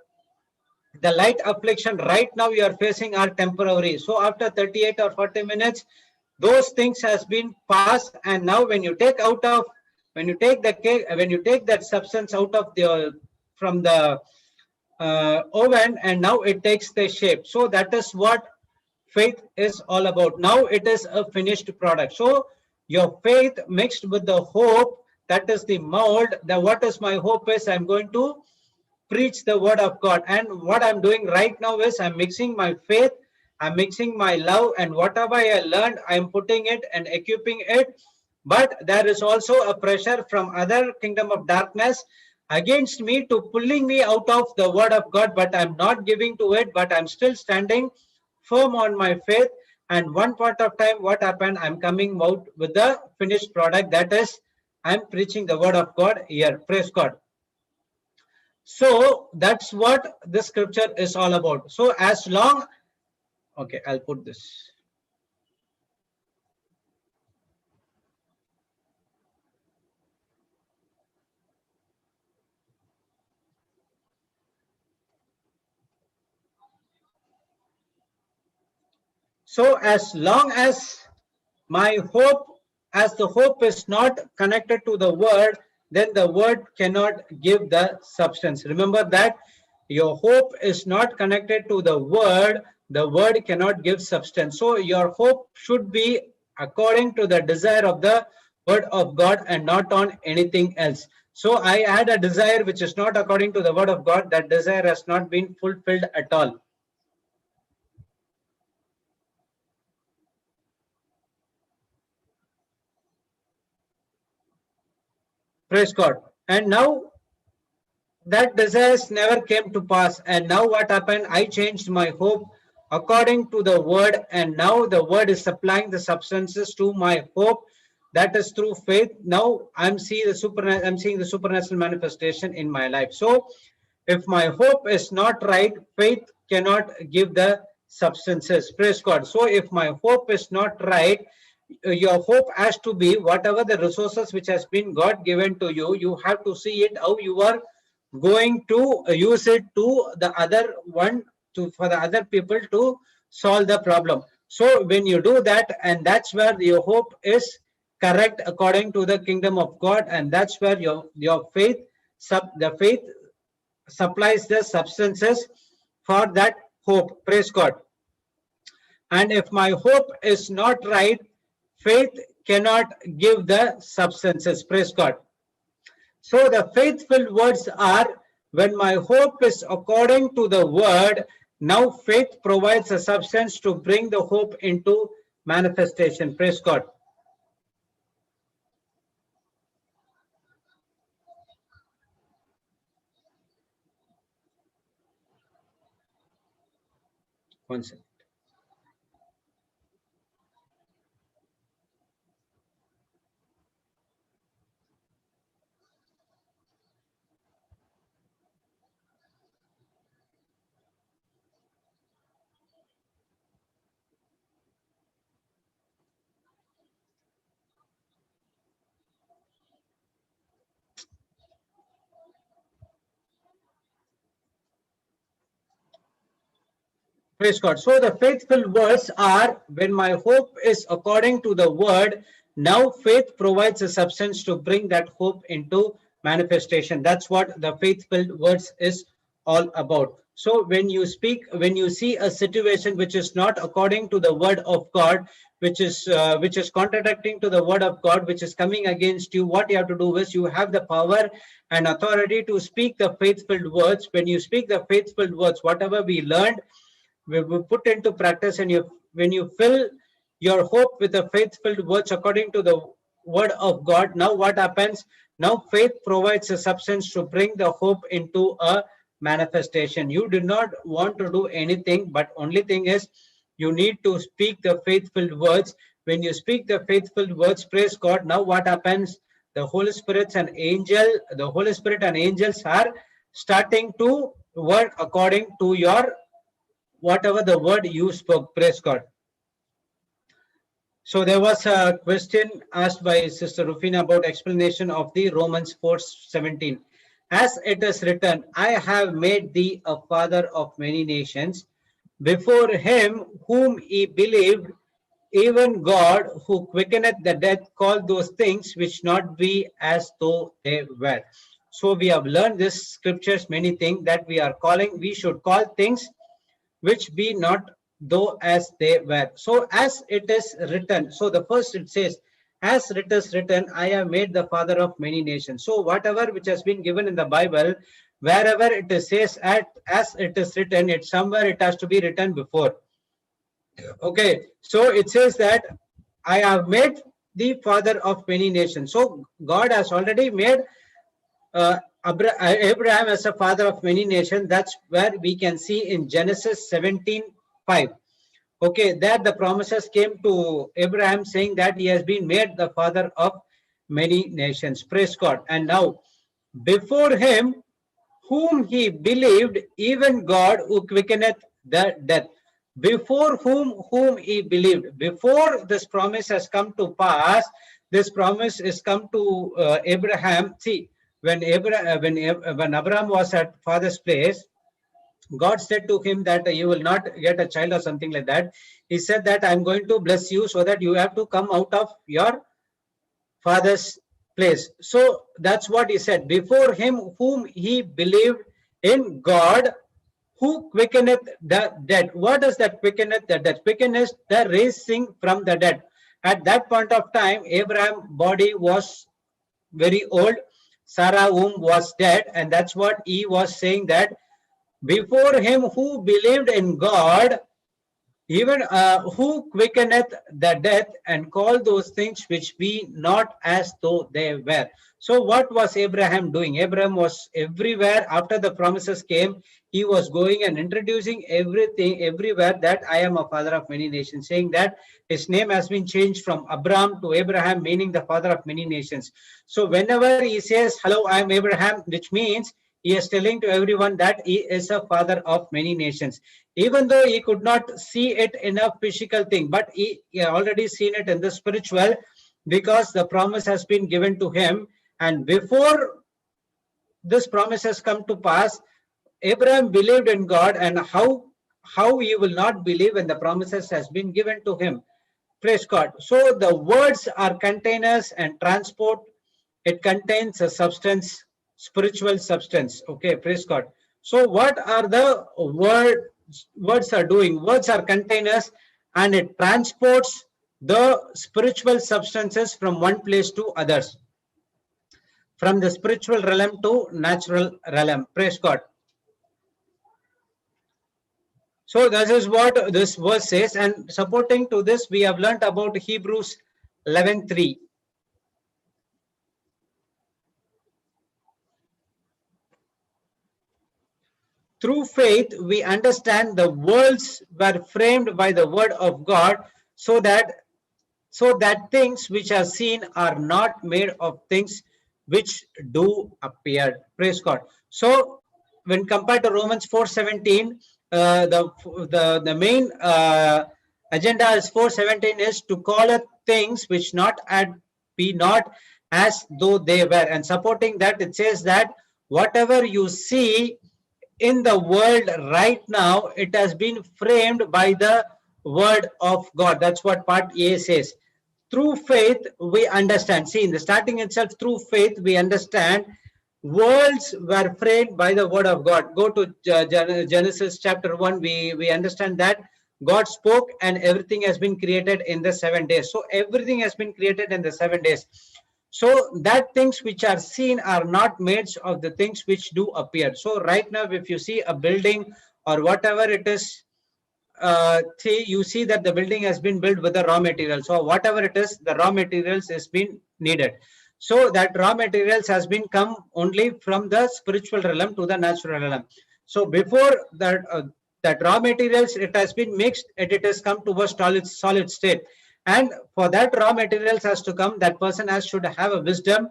the light affliction right now you are facing are temporary. So after 38 or 40 minutes, those things has been passed, and now when you take out of, when you take the cake, when you take that substance out of the from the oven, and now it takes the shape. So that is what faith is all about. Now it is a finished product. So your faith mixed with the hope, that is the mold. The what is my hope is, I'm going to preach the word of God. And what I'm doing right now is I'm mixing my faith, I'm mixing my love, and whatever I learned, I'm putting it and equipping it. But there is also a pressure from other kingdom of darkness against me to pulling me out of the word of God, but I'm not giving to it, but I'm still standing firm on my faith. And one point of time, what happened? I'm coming out with the finished product. That is, I'm preaching the word of God here. Praise God. So that's what the scripture is all about. So as long, okay, I'll put this. So as long as my hope, as the hope is not connected to the word, then the word cannot give the substance. Remember that your hope is not connected to the word cannot give substance. So your hope should be according to the desire of the word of God and not on anything else. So I had a desire which is not according to the word of God. That desire has not been fulfilled at all. Praise God. And now that desires never came to pass. And now what happened? I changed my hope according to the word, and now the word is supplying the substances to my hope. That is through faith. Now I'm seeing the supernatural manifestation in my life. So if my hope is not right, faith cannot give the substances. Praise God. So if my hope is not right, your hope has to be whatever the resources which has been God given to you, you have to see it how you are going to use it to the other one, to for the other people to solve the problem. So when you do that, and that's where your hope is correct according to the kingdom of God, and that's where your faith the faith supplies the substances for that hope. Praise God. And if my hope is not right, faith cannot give the substances. Praise God. So the faithful words are, when my hope is according to the word, now faith provides a substance to bring the hope into manifestation. Praise God. One second. Praise God. So the faithful words are, when my hope is according to the word, now faith provides a substance to bring that hope into manifestation. That's what the faithful words is all about. So when you speak, when you see a situation which is not according to the word of God, which is contradicting to the word of God, which is coming against you, what you have to do is you have the power and authority to speak the faithful words. When you speak the faithful words, whatever we learned, we put into practice, and when you fill your hope with the faithful words according to the word of God, now what happens? Now faith provides a substance to bring the hope into a manifestation. You do not want to do anything, but only thing is you need to speak the faithful words. When you speak the faithful words, praise God, now what happens? The Holy Spirit and angels are starting to work according to your whatever the word you spoke. Praise God. So there was a question asked by Sister Rufina about explanation of the Romans 4:17. As it is written, I have made thee a father of many nations, before him whom he believed, even God who quickeneth the dead, called those things which not be as though they were. So we have learned this scriptures, many things that we should call things which be not though as they were. So as it is written, so the first it says, as it is written, I have made the father of many nations. So whatever which has been given in the Bible, wherever it is says as it is written, it's somewhere it has to be written before. Okay, so it says that I have made the father of many nations. So God has already made Abraham as a father of many nations. That's where we can see in Genesis 17:5. Okay, there the promises came to Abraham saying that he has been made the father of many nations. Praise God. And now, before him, whom he believed, even God who quickeneth the dead. Before whom he believed. Before this promise has come to pass, this promise is come to Abraham. See, when Abraham was at father's place, God said to him that you will not get a child or something like that. He said that I'm going to bless you so that you have to come out of your father's place. So that's what he said. Before him whom he believed in God, who quickeneth the dead. What does that quickeneth the dead? Quickeneth the raising from the dead. At that point of time, Abraham's body was very old. Sarah womb was dead, and that's what he was saying, that before him who believed in God, Even who quickeneth the death and call those things which be not as though they were. So what was Abraham doing? Abraham was everywhere. After the promises came, he was going and introducing everything everywhere, that I am a father of many nations, saying that his name has been changed from Abram to Abraham, meaning the father of many nations. So whenever he says, hello, I am Abraham, which means he is telling to everyone that he is a father of many nations, even though he could not see it in a physical thing, but he already seen it in the spiritual, because the promise has been given to him. And before this promise has come to pass, Abraham believed in God, and how he will not believe when the promises has been given to him. Praise God. So the words are containers and transport. It contains a substance, spiritual substance. Okay, praise God. So what are the words are doing? Words are containers, and it transports the spiritual substances from one place to others, from the spiritual realm to natural realm. Praise God. So this is what this verse says, and supporting to this, we have learnt about Hebrews 11:3. Through faith, we understand the worlds were framed by the word of God, so that things which are seen are not made of things which do appear. Praise God. So when compared to Romans 4:17, the main agenda is 4:17 is to call it things which not be not as though they were. And supporting that, it says that whatever you see in the world right now, it has been framed by the word of God. That's what part A says. Through faith, we understand. See, in the starting itself, through faith, we understand worlds were framed by the word of God. Go to Genesis chapter 1. We understand that God spoke and everything has been created in the 7 days. So everything has been created in the 7 days. So that things which are seen are not made of the things which do appear. So right now, if you see a building or whatever it is, see, you see that the building has been built with the raw material. So whatever it is, the raw materials has been needed. So that raw materials has been come only from the spiritual realm to the natural realm. So before that, that raw materials, it has been mixed, it has come to a solid state. And for that raw materials has to come, that person should have a wisdom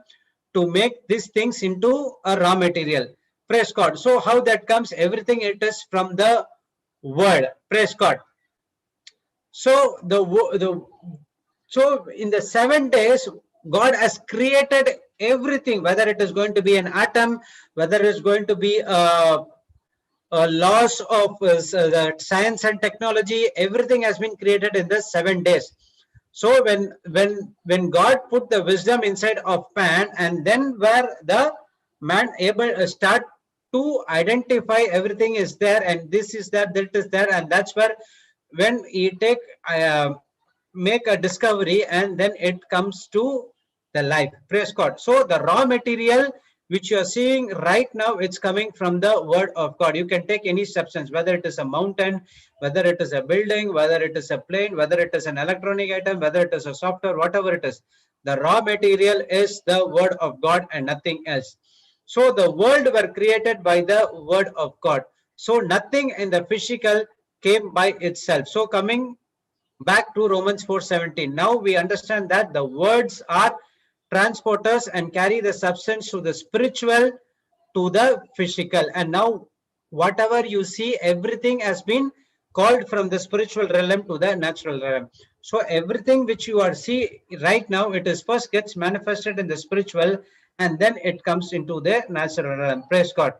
to make these things into a raw material. Praise God. So how that comes, everything it is from the word. Praise God. So so in the 7 days, God has created everything, whether it is going to be an atom, whether it is going to be a laws of science and technology, everything has been created in the 7 days. So when God put the wisdom inside of man, and then where the man able start to identify everything is there, and this is there, that is there, and that's where when he make a discovery, and then it comes to the life. Praise God. So the raw material which you are seeing right now, it's coming from the word of God. You can take any substance, whether it is a mountain, whether it is a building, whether it is a plane, whether it is an electronic item, whether it is a software, whatever it is, the raw material is the word of God and nothing else. So the world were created by the word of God. So nothing in the physical came by itself. So coming back to Romans 4:17. Now we understand that the words are transporters and carry the substance to the spiritual to the physical. And now whatever you see, everything has been called from the spiritual realm to the natural realm. So everything which you are see right now, it is first gets manifested in the spiritual, and then it comes into the natural realm. Praise God.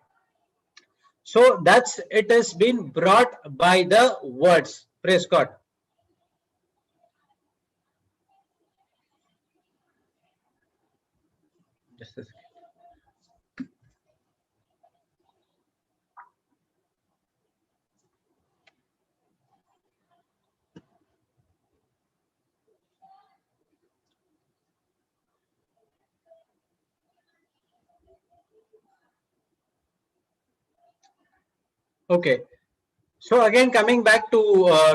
So that's it has been brought by the words. Praise God. Just a second. Okay. So again, coming back to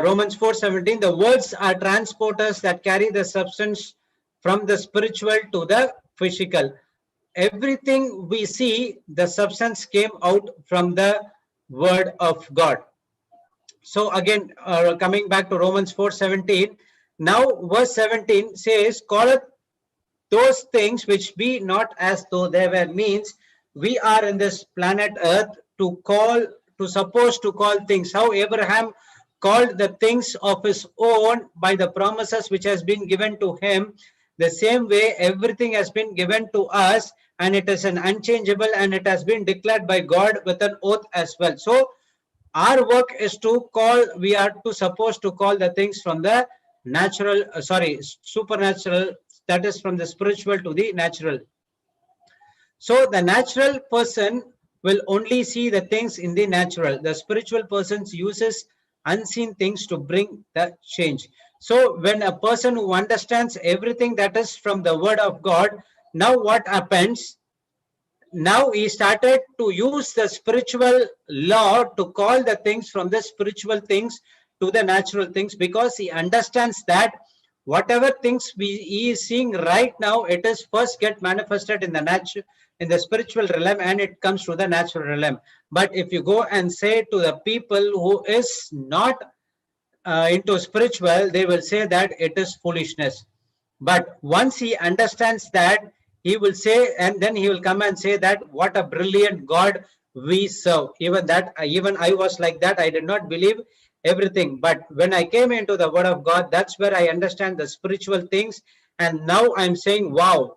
Romans 4:17, the words are transporters that carry the substance from the spiritual to the physical. Everything we see, the substance came out from the word of God. So again, coming back to Romans 4:17, now verse 17 says, calleth those things which be not as though they were, means we are in this planet earth to call, to suppose to call things. How Abraham called the things of his own by the promises which has been given to him, the same way everything has been given to us, and it is an unchangeable, and it has been declared by God with an oath as well. So our work is to call, we are to supposed to call the things from the natural, supernatural, that is from the spiritual to the natural. So the natural person will only see the things in the natural. The spiritual person uses unseen things to bring the change. So when a person who understands everything that is from the word of God, now what happens? Now he started to use the spiritual law to call the things from the spiritual things to the natural things, because he understands that whatever things he is seeing right now, it is first get manifested in the natural, in the spiritual realm, and it comes to the natural realm. But if you go and say to the people who is not into spiritual, they will say that it is foolishness. But once he understands that, he will say, and then he will come and say that what a brilliant God we serve. Even that, even I was like that. I did not believe everything. But when I came into the word of God, that's where I understand the spiritual things. And now I'm saying, wow,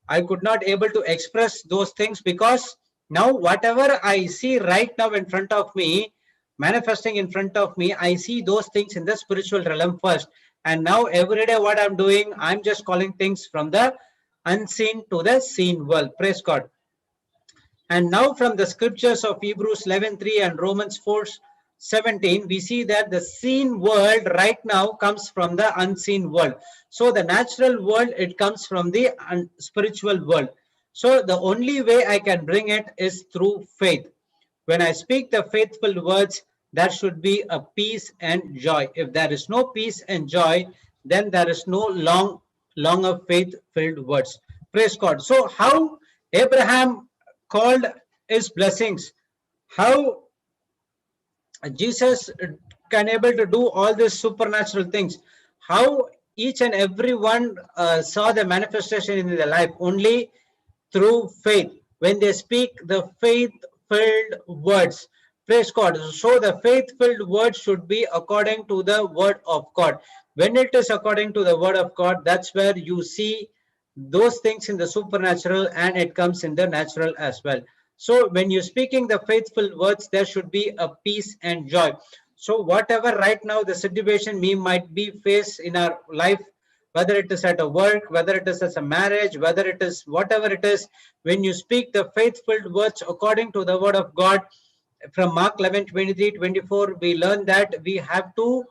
I could not able to express those things, because now whatever I see right now in front of me, manifesting in front of me, I see those things in the spiritual realm first. And now every day what I'm doing, I'm just calling things from the unseen to the seen world. Praise God. And now from the scriptures of Hebrews 11:3 and Romans 4:17, we see that the seen world right now comes from the unseen world. So the natural world, it comes from the spiritual world. So the only way I can bring it is through faith. When I speak the faithful words, there should be a peace and joy. If there is no peace and joy, then there is no longer faith-filled words. Praise God. So how Abraham called his blessings, how Jesus can able to do all these supernatural things, how each and every one saw the manifestation in their life only through faith. When they speak the faith-filled words, praise God. So the faith-filled words should be according to the word of God. When it is according to the word of God, that's where you see those things in the supernatural, and it comes in the natural as well. So when you're speaking the faithful words, there should be a peace and joy. So whatever right now the situation we might be faced in our life, whether it is at a work, whether it is as a marriage, whether it is whatever it is, when you speak the faithful words according to the word of God, from Mark 11:23-24, we learn that we have to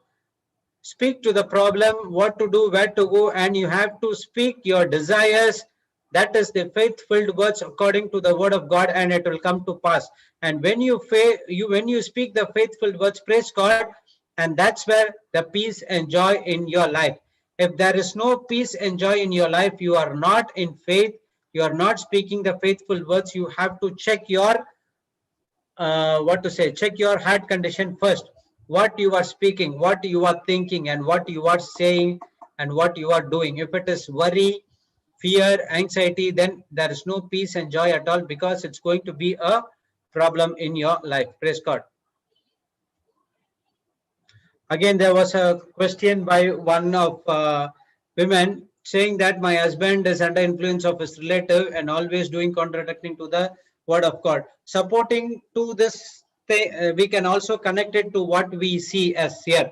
speak to the problem, what to do, where to go, and you have to speak your desires. That is the faith-filled words according to the word of God, and it will come to pass. And when you speak the faithful words, praise God, and that's where the peace and joy in your life. If there is no peace and joy in your life, you are not in faith, you are not speaking the faithful words. You have to check your check your heart condition first. What you are speaking, what you are thinking, and what you are saying, and what you are doing. If it is worry, fear, anxiety, then there is no peace and joy at all, because it's going to be a problem in your life. Praise God. Again, there was a question by one of women saying that my husband is under influence of his relative and always doing contradicting to the word of God. Supporting to this thing, we can also connect it to what we see as here.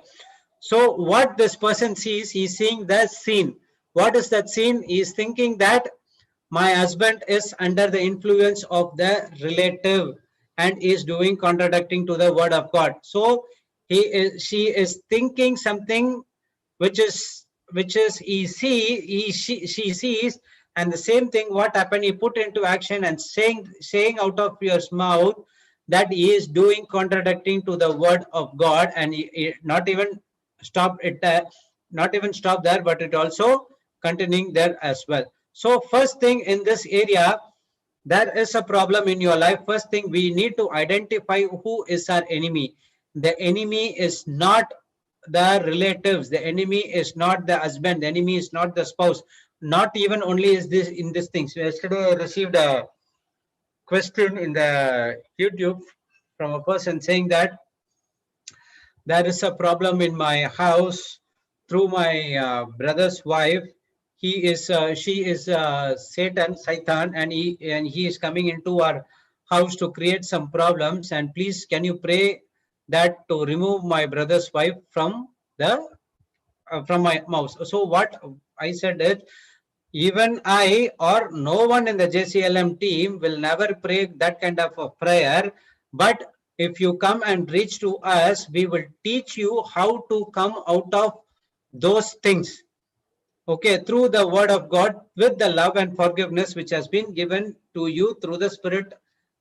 So what this person sees, he's seeing the scene. What is that scene? He's thinking that my husband is under the influence of the relative and is doing contradicting to the word of God. So she is thinking something which is she sees, and the same thing what happened, he put into action and saying out of your mouth that he is doing contradicting to the word of God, and he not even stop it, not even stop there, but it also continuing there as well. So first thing in this area, there is a problem in your life. First thing, we need to identify who is our enemy. The enemy is not the relatives, the enemy is not the husband, the enemy is not the spouse, not even only is this in these things. So yesterday I received a question in the YouTube from a person saying that there is a problem in my house through my brother's wife. She is Satan, and he is coming into our house to create some problems. And please, can you pray that to remove my brother's wife from my house? So what I said is, even I or no one in the JCLM team will never pray that kind of a prayer. But if you come and reach to us, we will teach you how to come out of those things. Okay, through the word of God, with the love and forgiveness which has been given to you through the Spirit,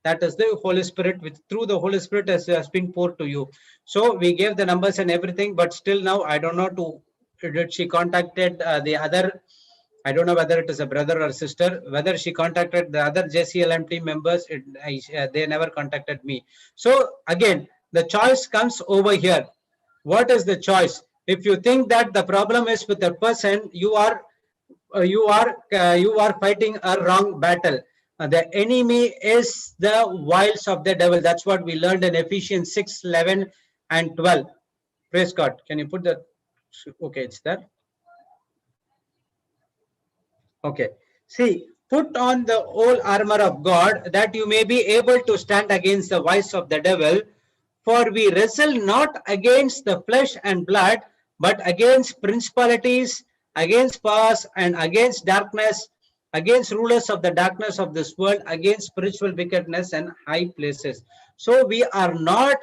that is the Holy Spirit, which through the Holy Spirit has been poured to you. So we gave the numbers and everything, but still now I don't know did she contacted the other, I don't know whether it is a brother or sister, whether she contacted the other JCLM team members, they never contacted me. So again, the choice comes over here. What is the choice? If you think that the problem is with the person, you are fighting a wrong battle. The enemy is the wiles of the devil. That's what we learned in Ephesians 6:11 and 12. Praise God. Can you put that? Okay, it's there. Okay. See, put on the whole armor of God, that you may be able to stand against the wiles of the devil. For we wrestle not against the flesh and blood, but against principalities, against powers, and against darkness, against rulers of the darkness of this world, against spiritual wickedness and high places. So we are not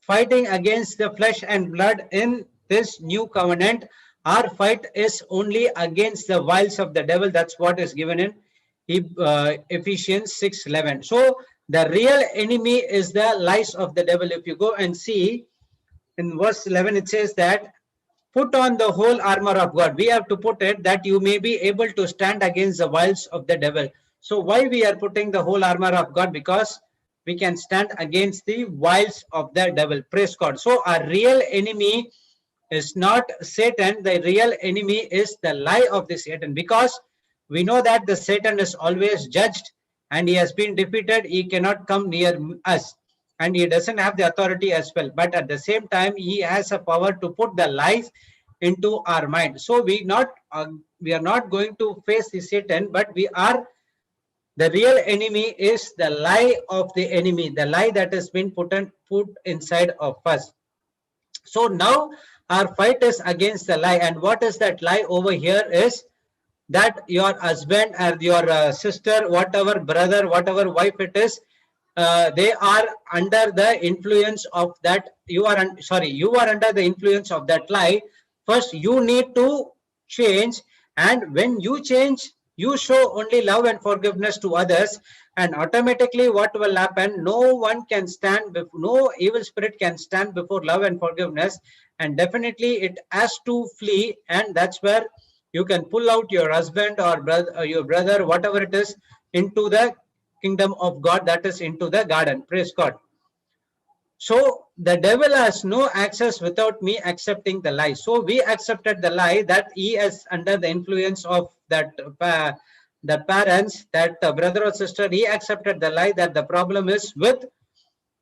fighting against the flesh and blood in this new covenant. Our fight is only against the wiles of the devil. That's what is given in Ephesians 6:11. So the real enemy is the lies of the devil. If you go and see in verse 11, it says that put on the whole armor of God. We have to put it that you may be able to stand against the wiles of the devil. So why we are putting the whole armor of God? Because we can stand against the wiles of the devil. Praise God. So our real enemy is not Satan. The real enemy is the lie of the Satan, because we know that the Satan is always judged and he has been defeated. He cannot come near us, and he doesn't have the authority as well. But at the same time, he has a power to put the lies into our mind. So we are not going to face the Satan, but the real enemy is the lie of the enemy, the lie that has been put inside of us. So now our fight is against the lie. And what is that lie over here is that your husband or your sister, whatever brother, whatever wife it is, they are under the influence of that. You are under the influence of that lie. First, you need to change, and when you change, you show only love and forgiveness to others, and automatically what will happen? No evil spirit can stand before love and forgiveness, and definitely it has to flee. And that's where you can pull out your husband or your brother, whatever it is, into the kingdom of God, that is into the garden. Praise God. So the devil has no access without me accepting the lie. So we accepted the lie that he is under the influence of that the parents, that brother or sister. He accepted the lie that the problem is with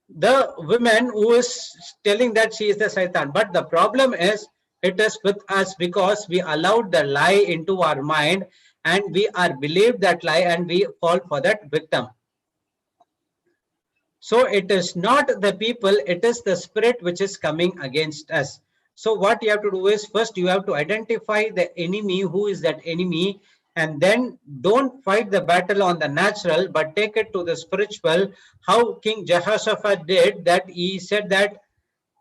the woman who is telling that she is the Satan. But the problem is, it is with us, because we allowed the lie into our mind, and we are believed that lie, and we fall for that victim. So it is not the people, it is the spirit which is coming against us. So what you have to do is, first you have to identify the enemy, who is that enemy, and then don't fight the battle on the natural, but take it to the spiritual. How King Jehoshaphat did that, he said that,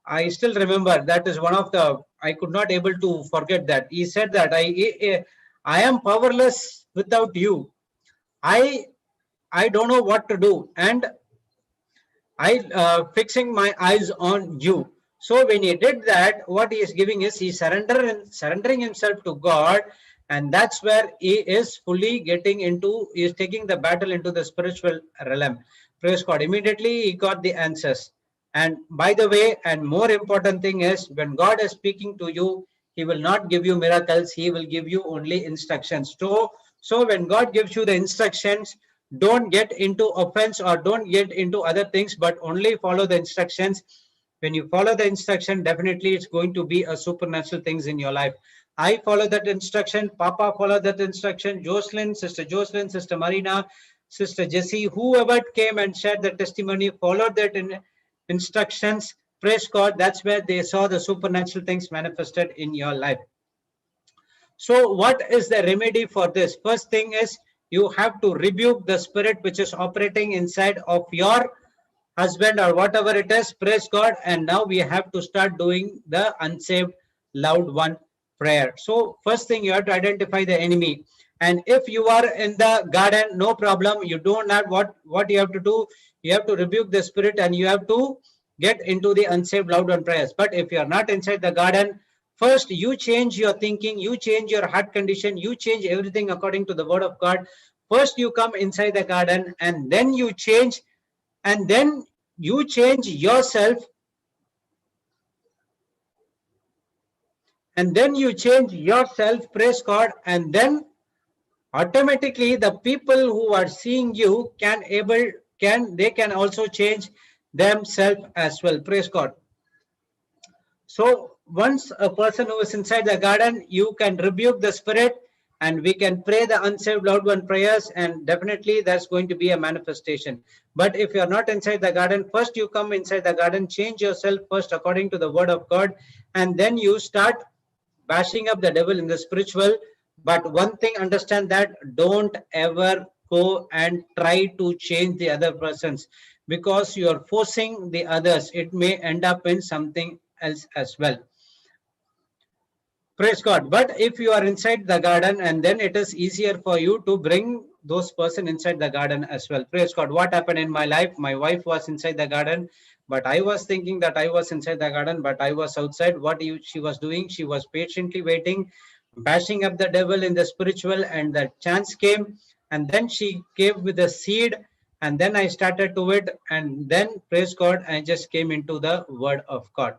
I still remember, that is one of the, I could not able to forget that. He said that I am powerless without you. I I don't know what to do, and I fixing my eyes on you. So when he did that, what he is giving is he surrendering himself to God, and that's where he is fully getting into, he is taking the battle into the spiritual realm. Praise God. Immediately he got the answers. And by the way, and more important thing is, when God is speaking to you, he will not give you miracles, he will give you only instructions. So when God gives you the instructions, don't get into offense or don't get into other things, but only follow the instructions. When you follow the instruction, definitely it's going to be a supernatural things in your life. I follow that instruction, Papa follow that instruction, Jocelyn, Sister Marina, Sister Jessie, whoever came and shared the testimony, followed that instructions. Praise God. That's where they saw the supernatural things manifested in your life. So what is the remedy for this? First thing is, you have to rebuke the spirit which is operating inside of your husband or whatever it is. Praise God. And now we have to start doing the unsaved loved one prayer. So first thing, you have to identify the enemy. And if you are in the garden, no problem. You don't have what you have to do. You have to rebuke the spirit and you have to get into the unsaved loved one prayers. But if you are not inside the garden, first you change your thinking, you change your heart condition, you change everything according to the word of God. First you come inside the garden, and then you change, and then you change yourself, and then you change yourself, praise God, and then automatically the people who are seeing you can also change themselves as well. Praise God. So once a person who is inside the garden, you can rebuke the spirit, and we can pray the unsaved loved one prayers, and definitely that's going to be a manifestation. But if you're not inside the garden, first you come inside the garden, change yourself first according to the word of God, and then you start bashing up the devil in the spiritual. But one thing, understand that don't ever go and try to change the other persons, because you are forcing the others. It may end up in something else as well. Praise God. But if you are inside the garden, and then it is easier for you to bring those person inside the garden as well. Praise God. What happened in my life? My wife was inside the garden, but I was thinking that I was inside the garden, but I was outside. She was doing? She was patiently waiting, bashing up the devil in the spiritual, and the chance came, and then she gave with the seed, and then I started to it, and then praise God, I just came into the word of God.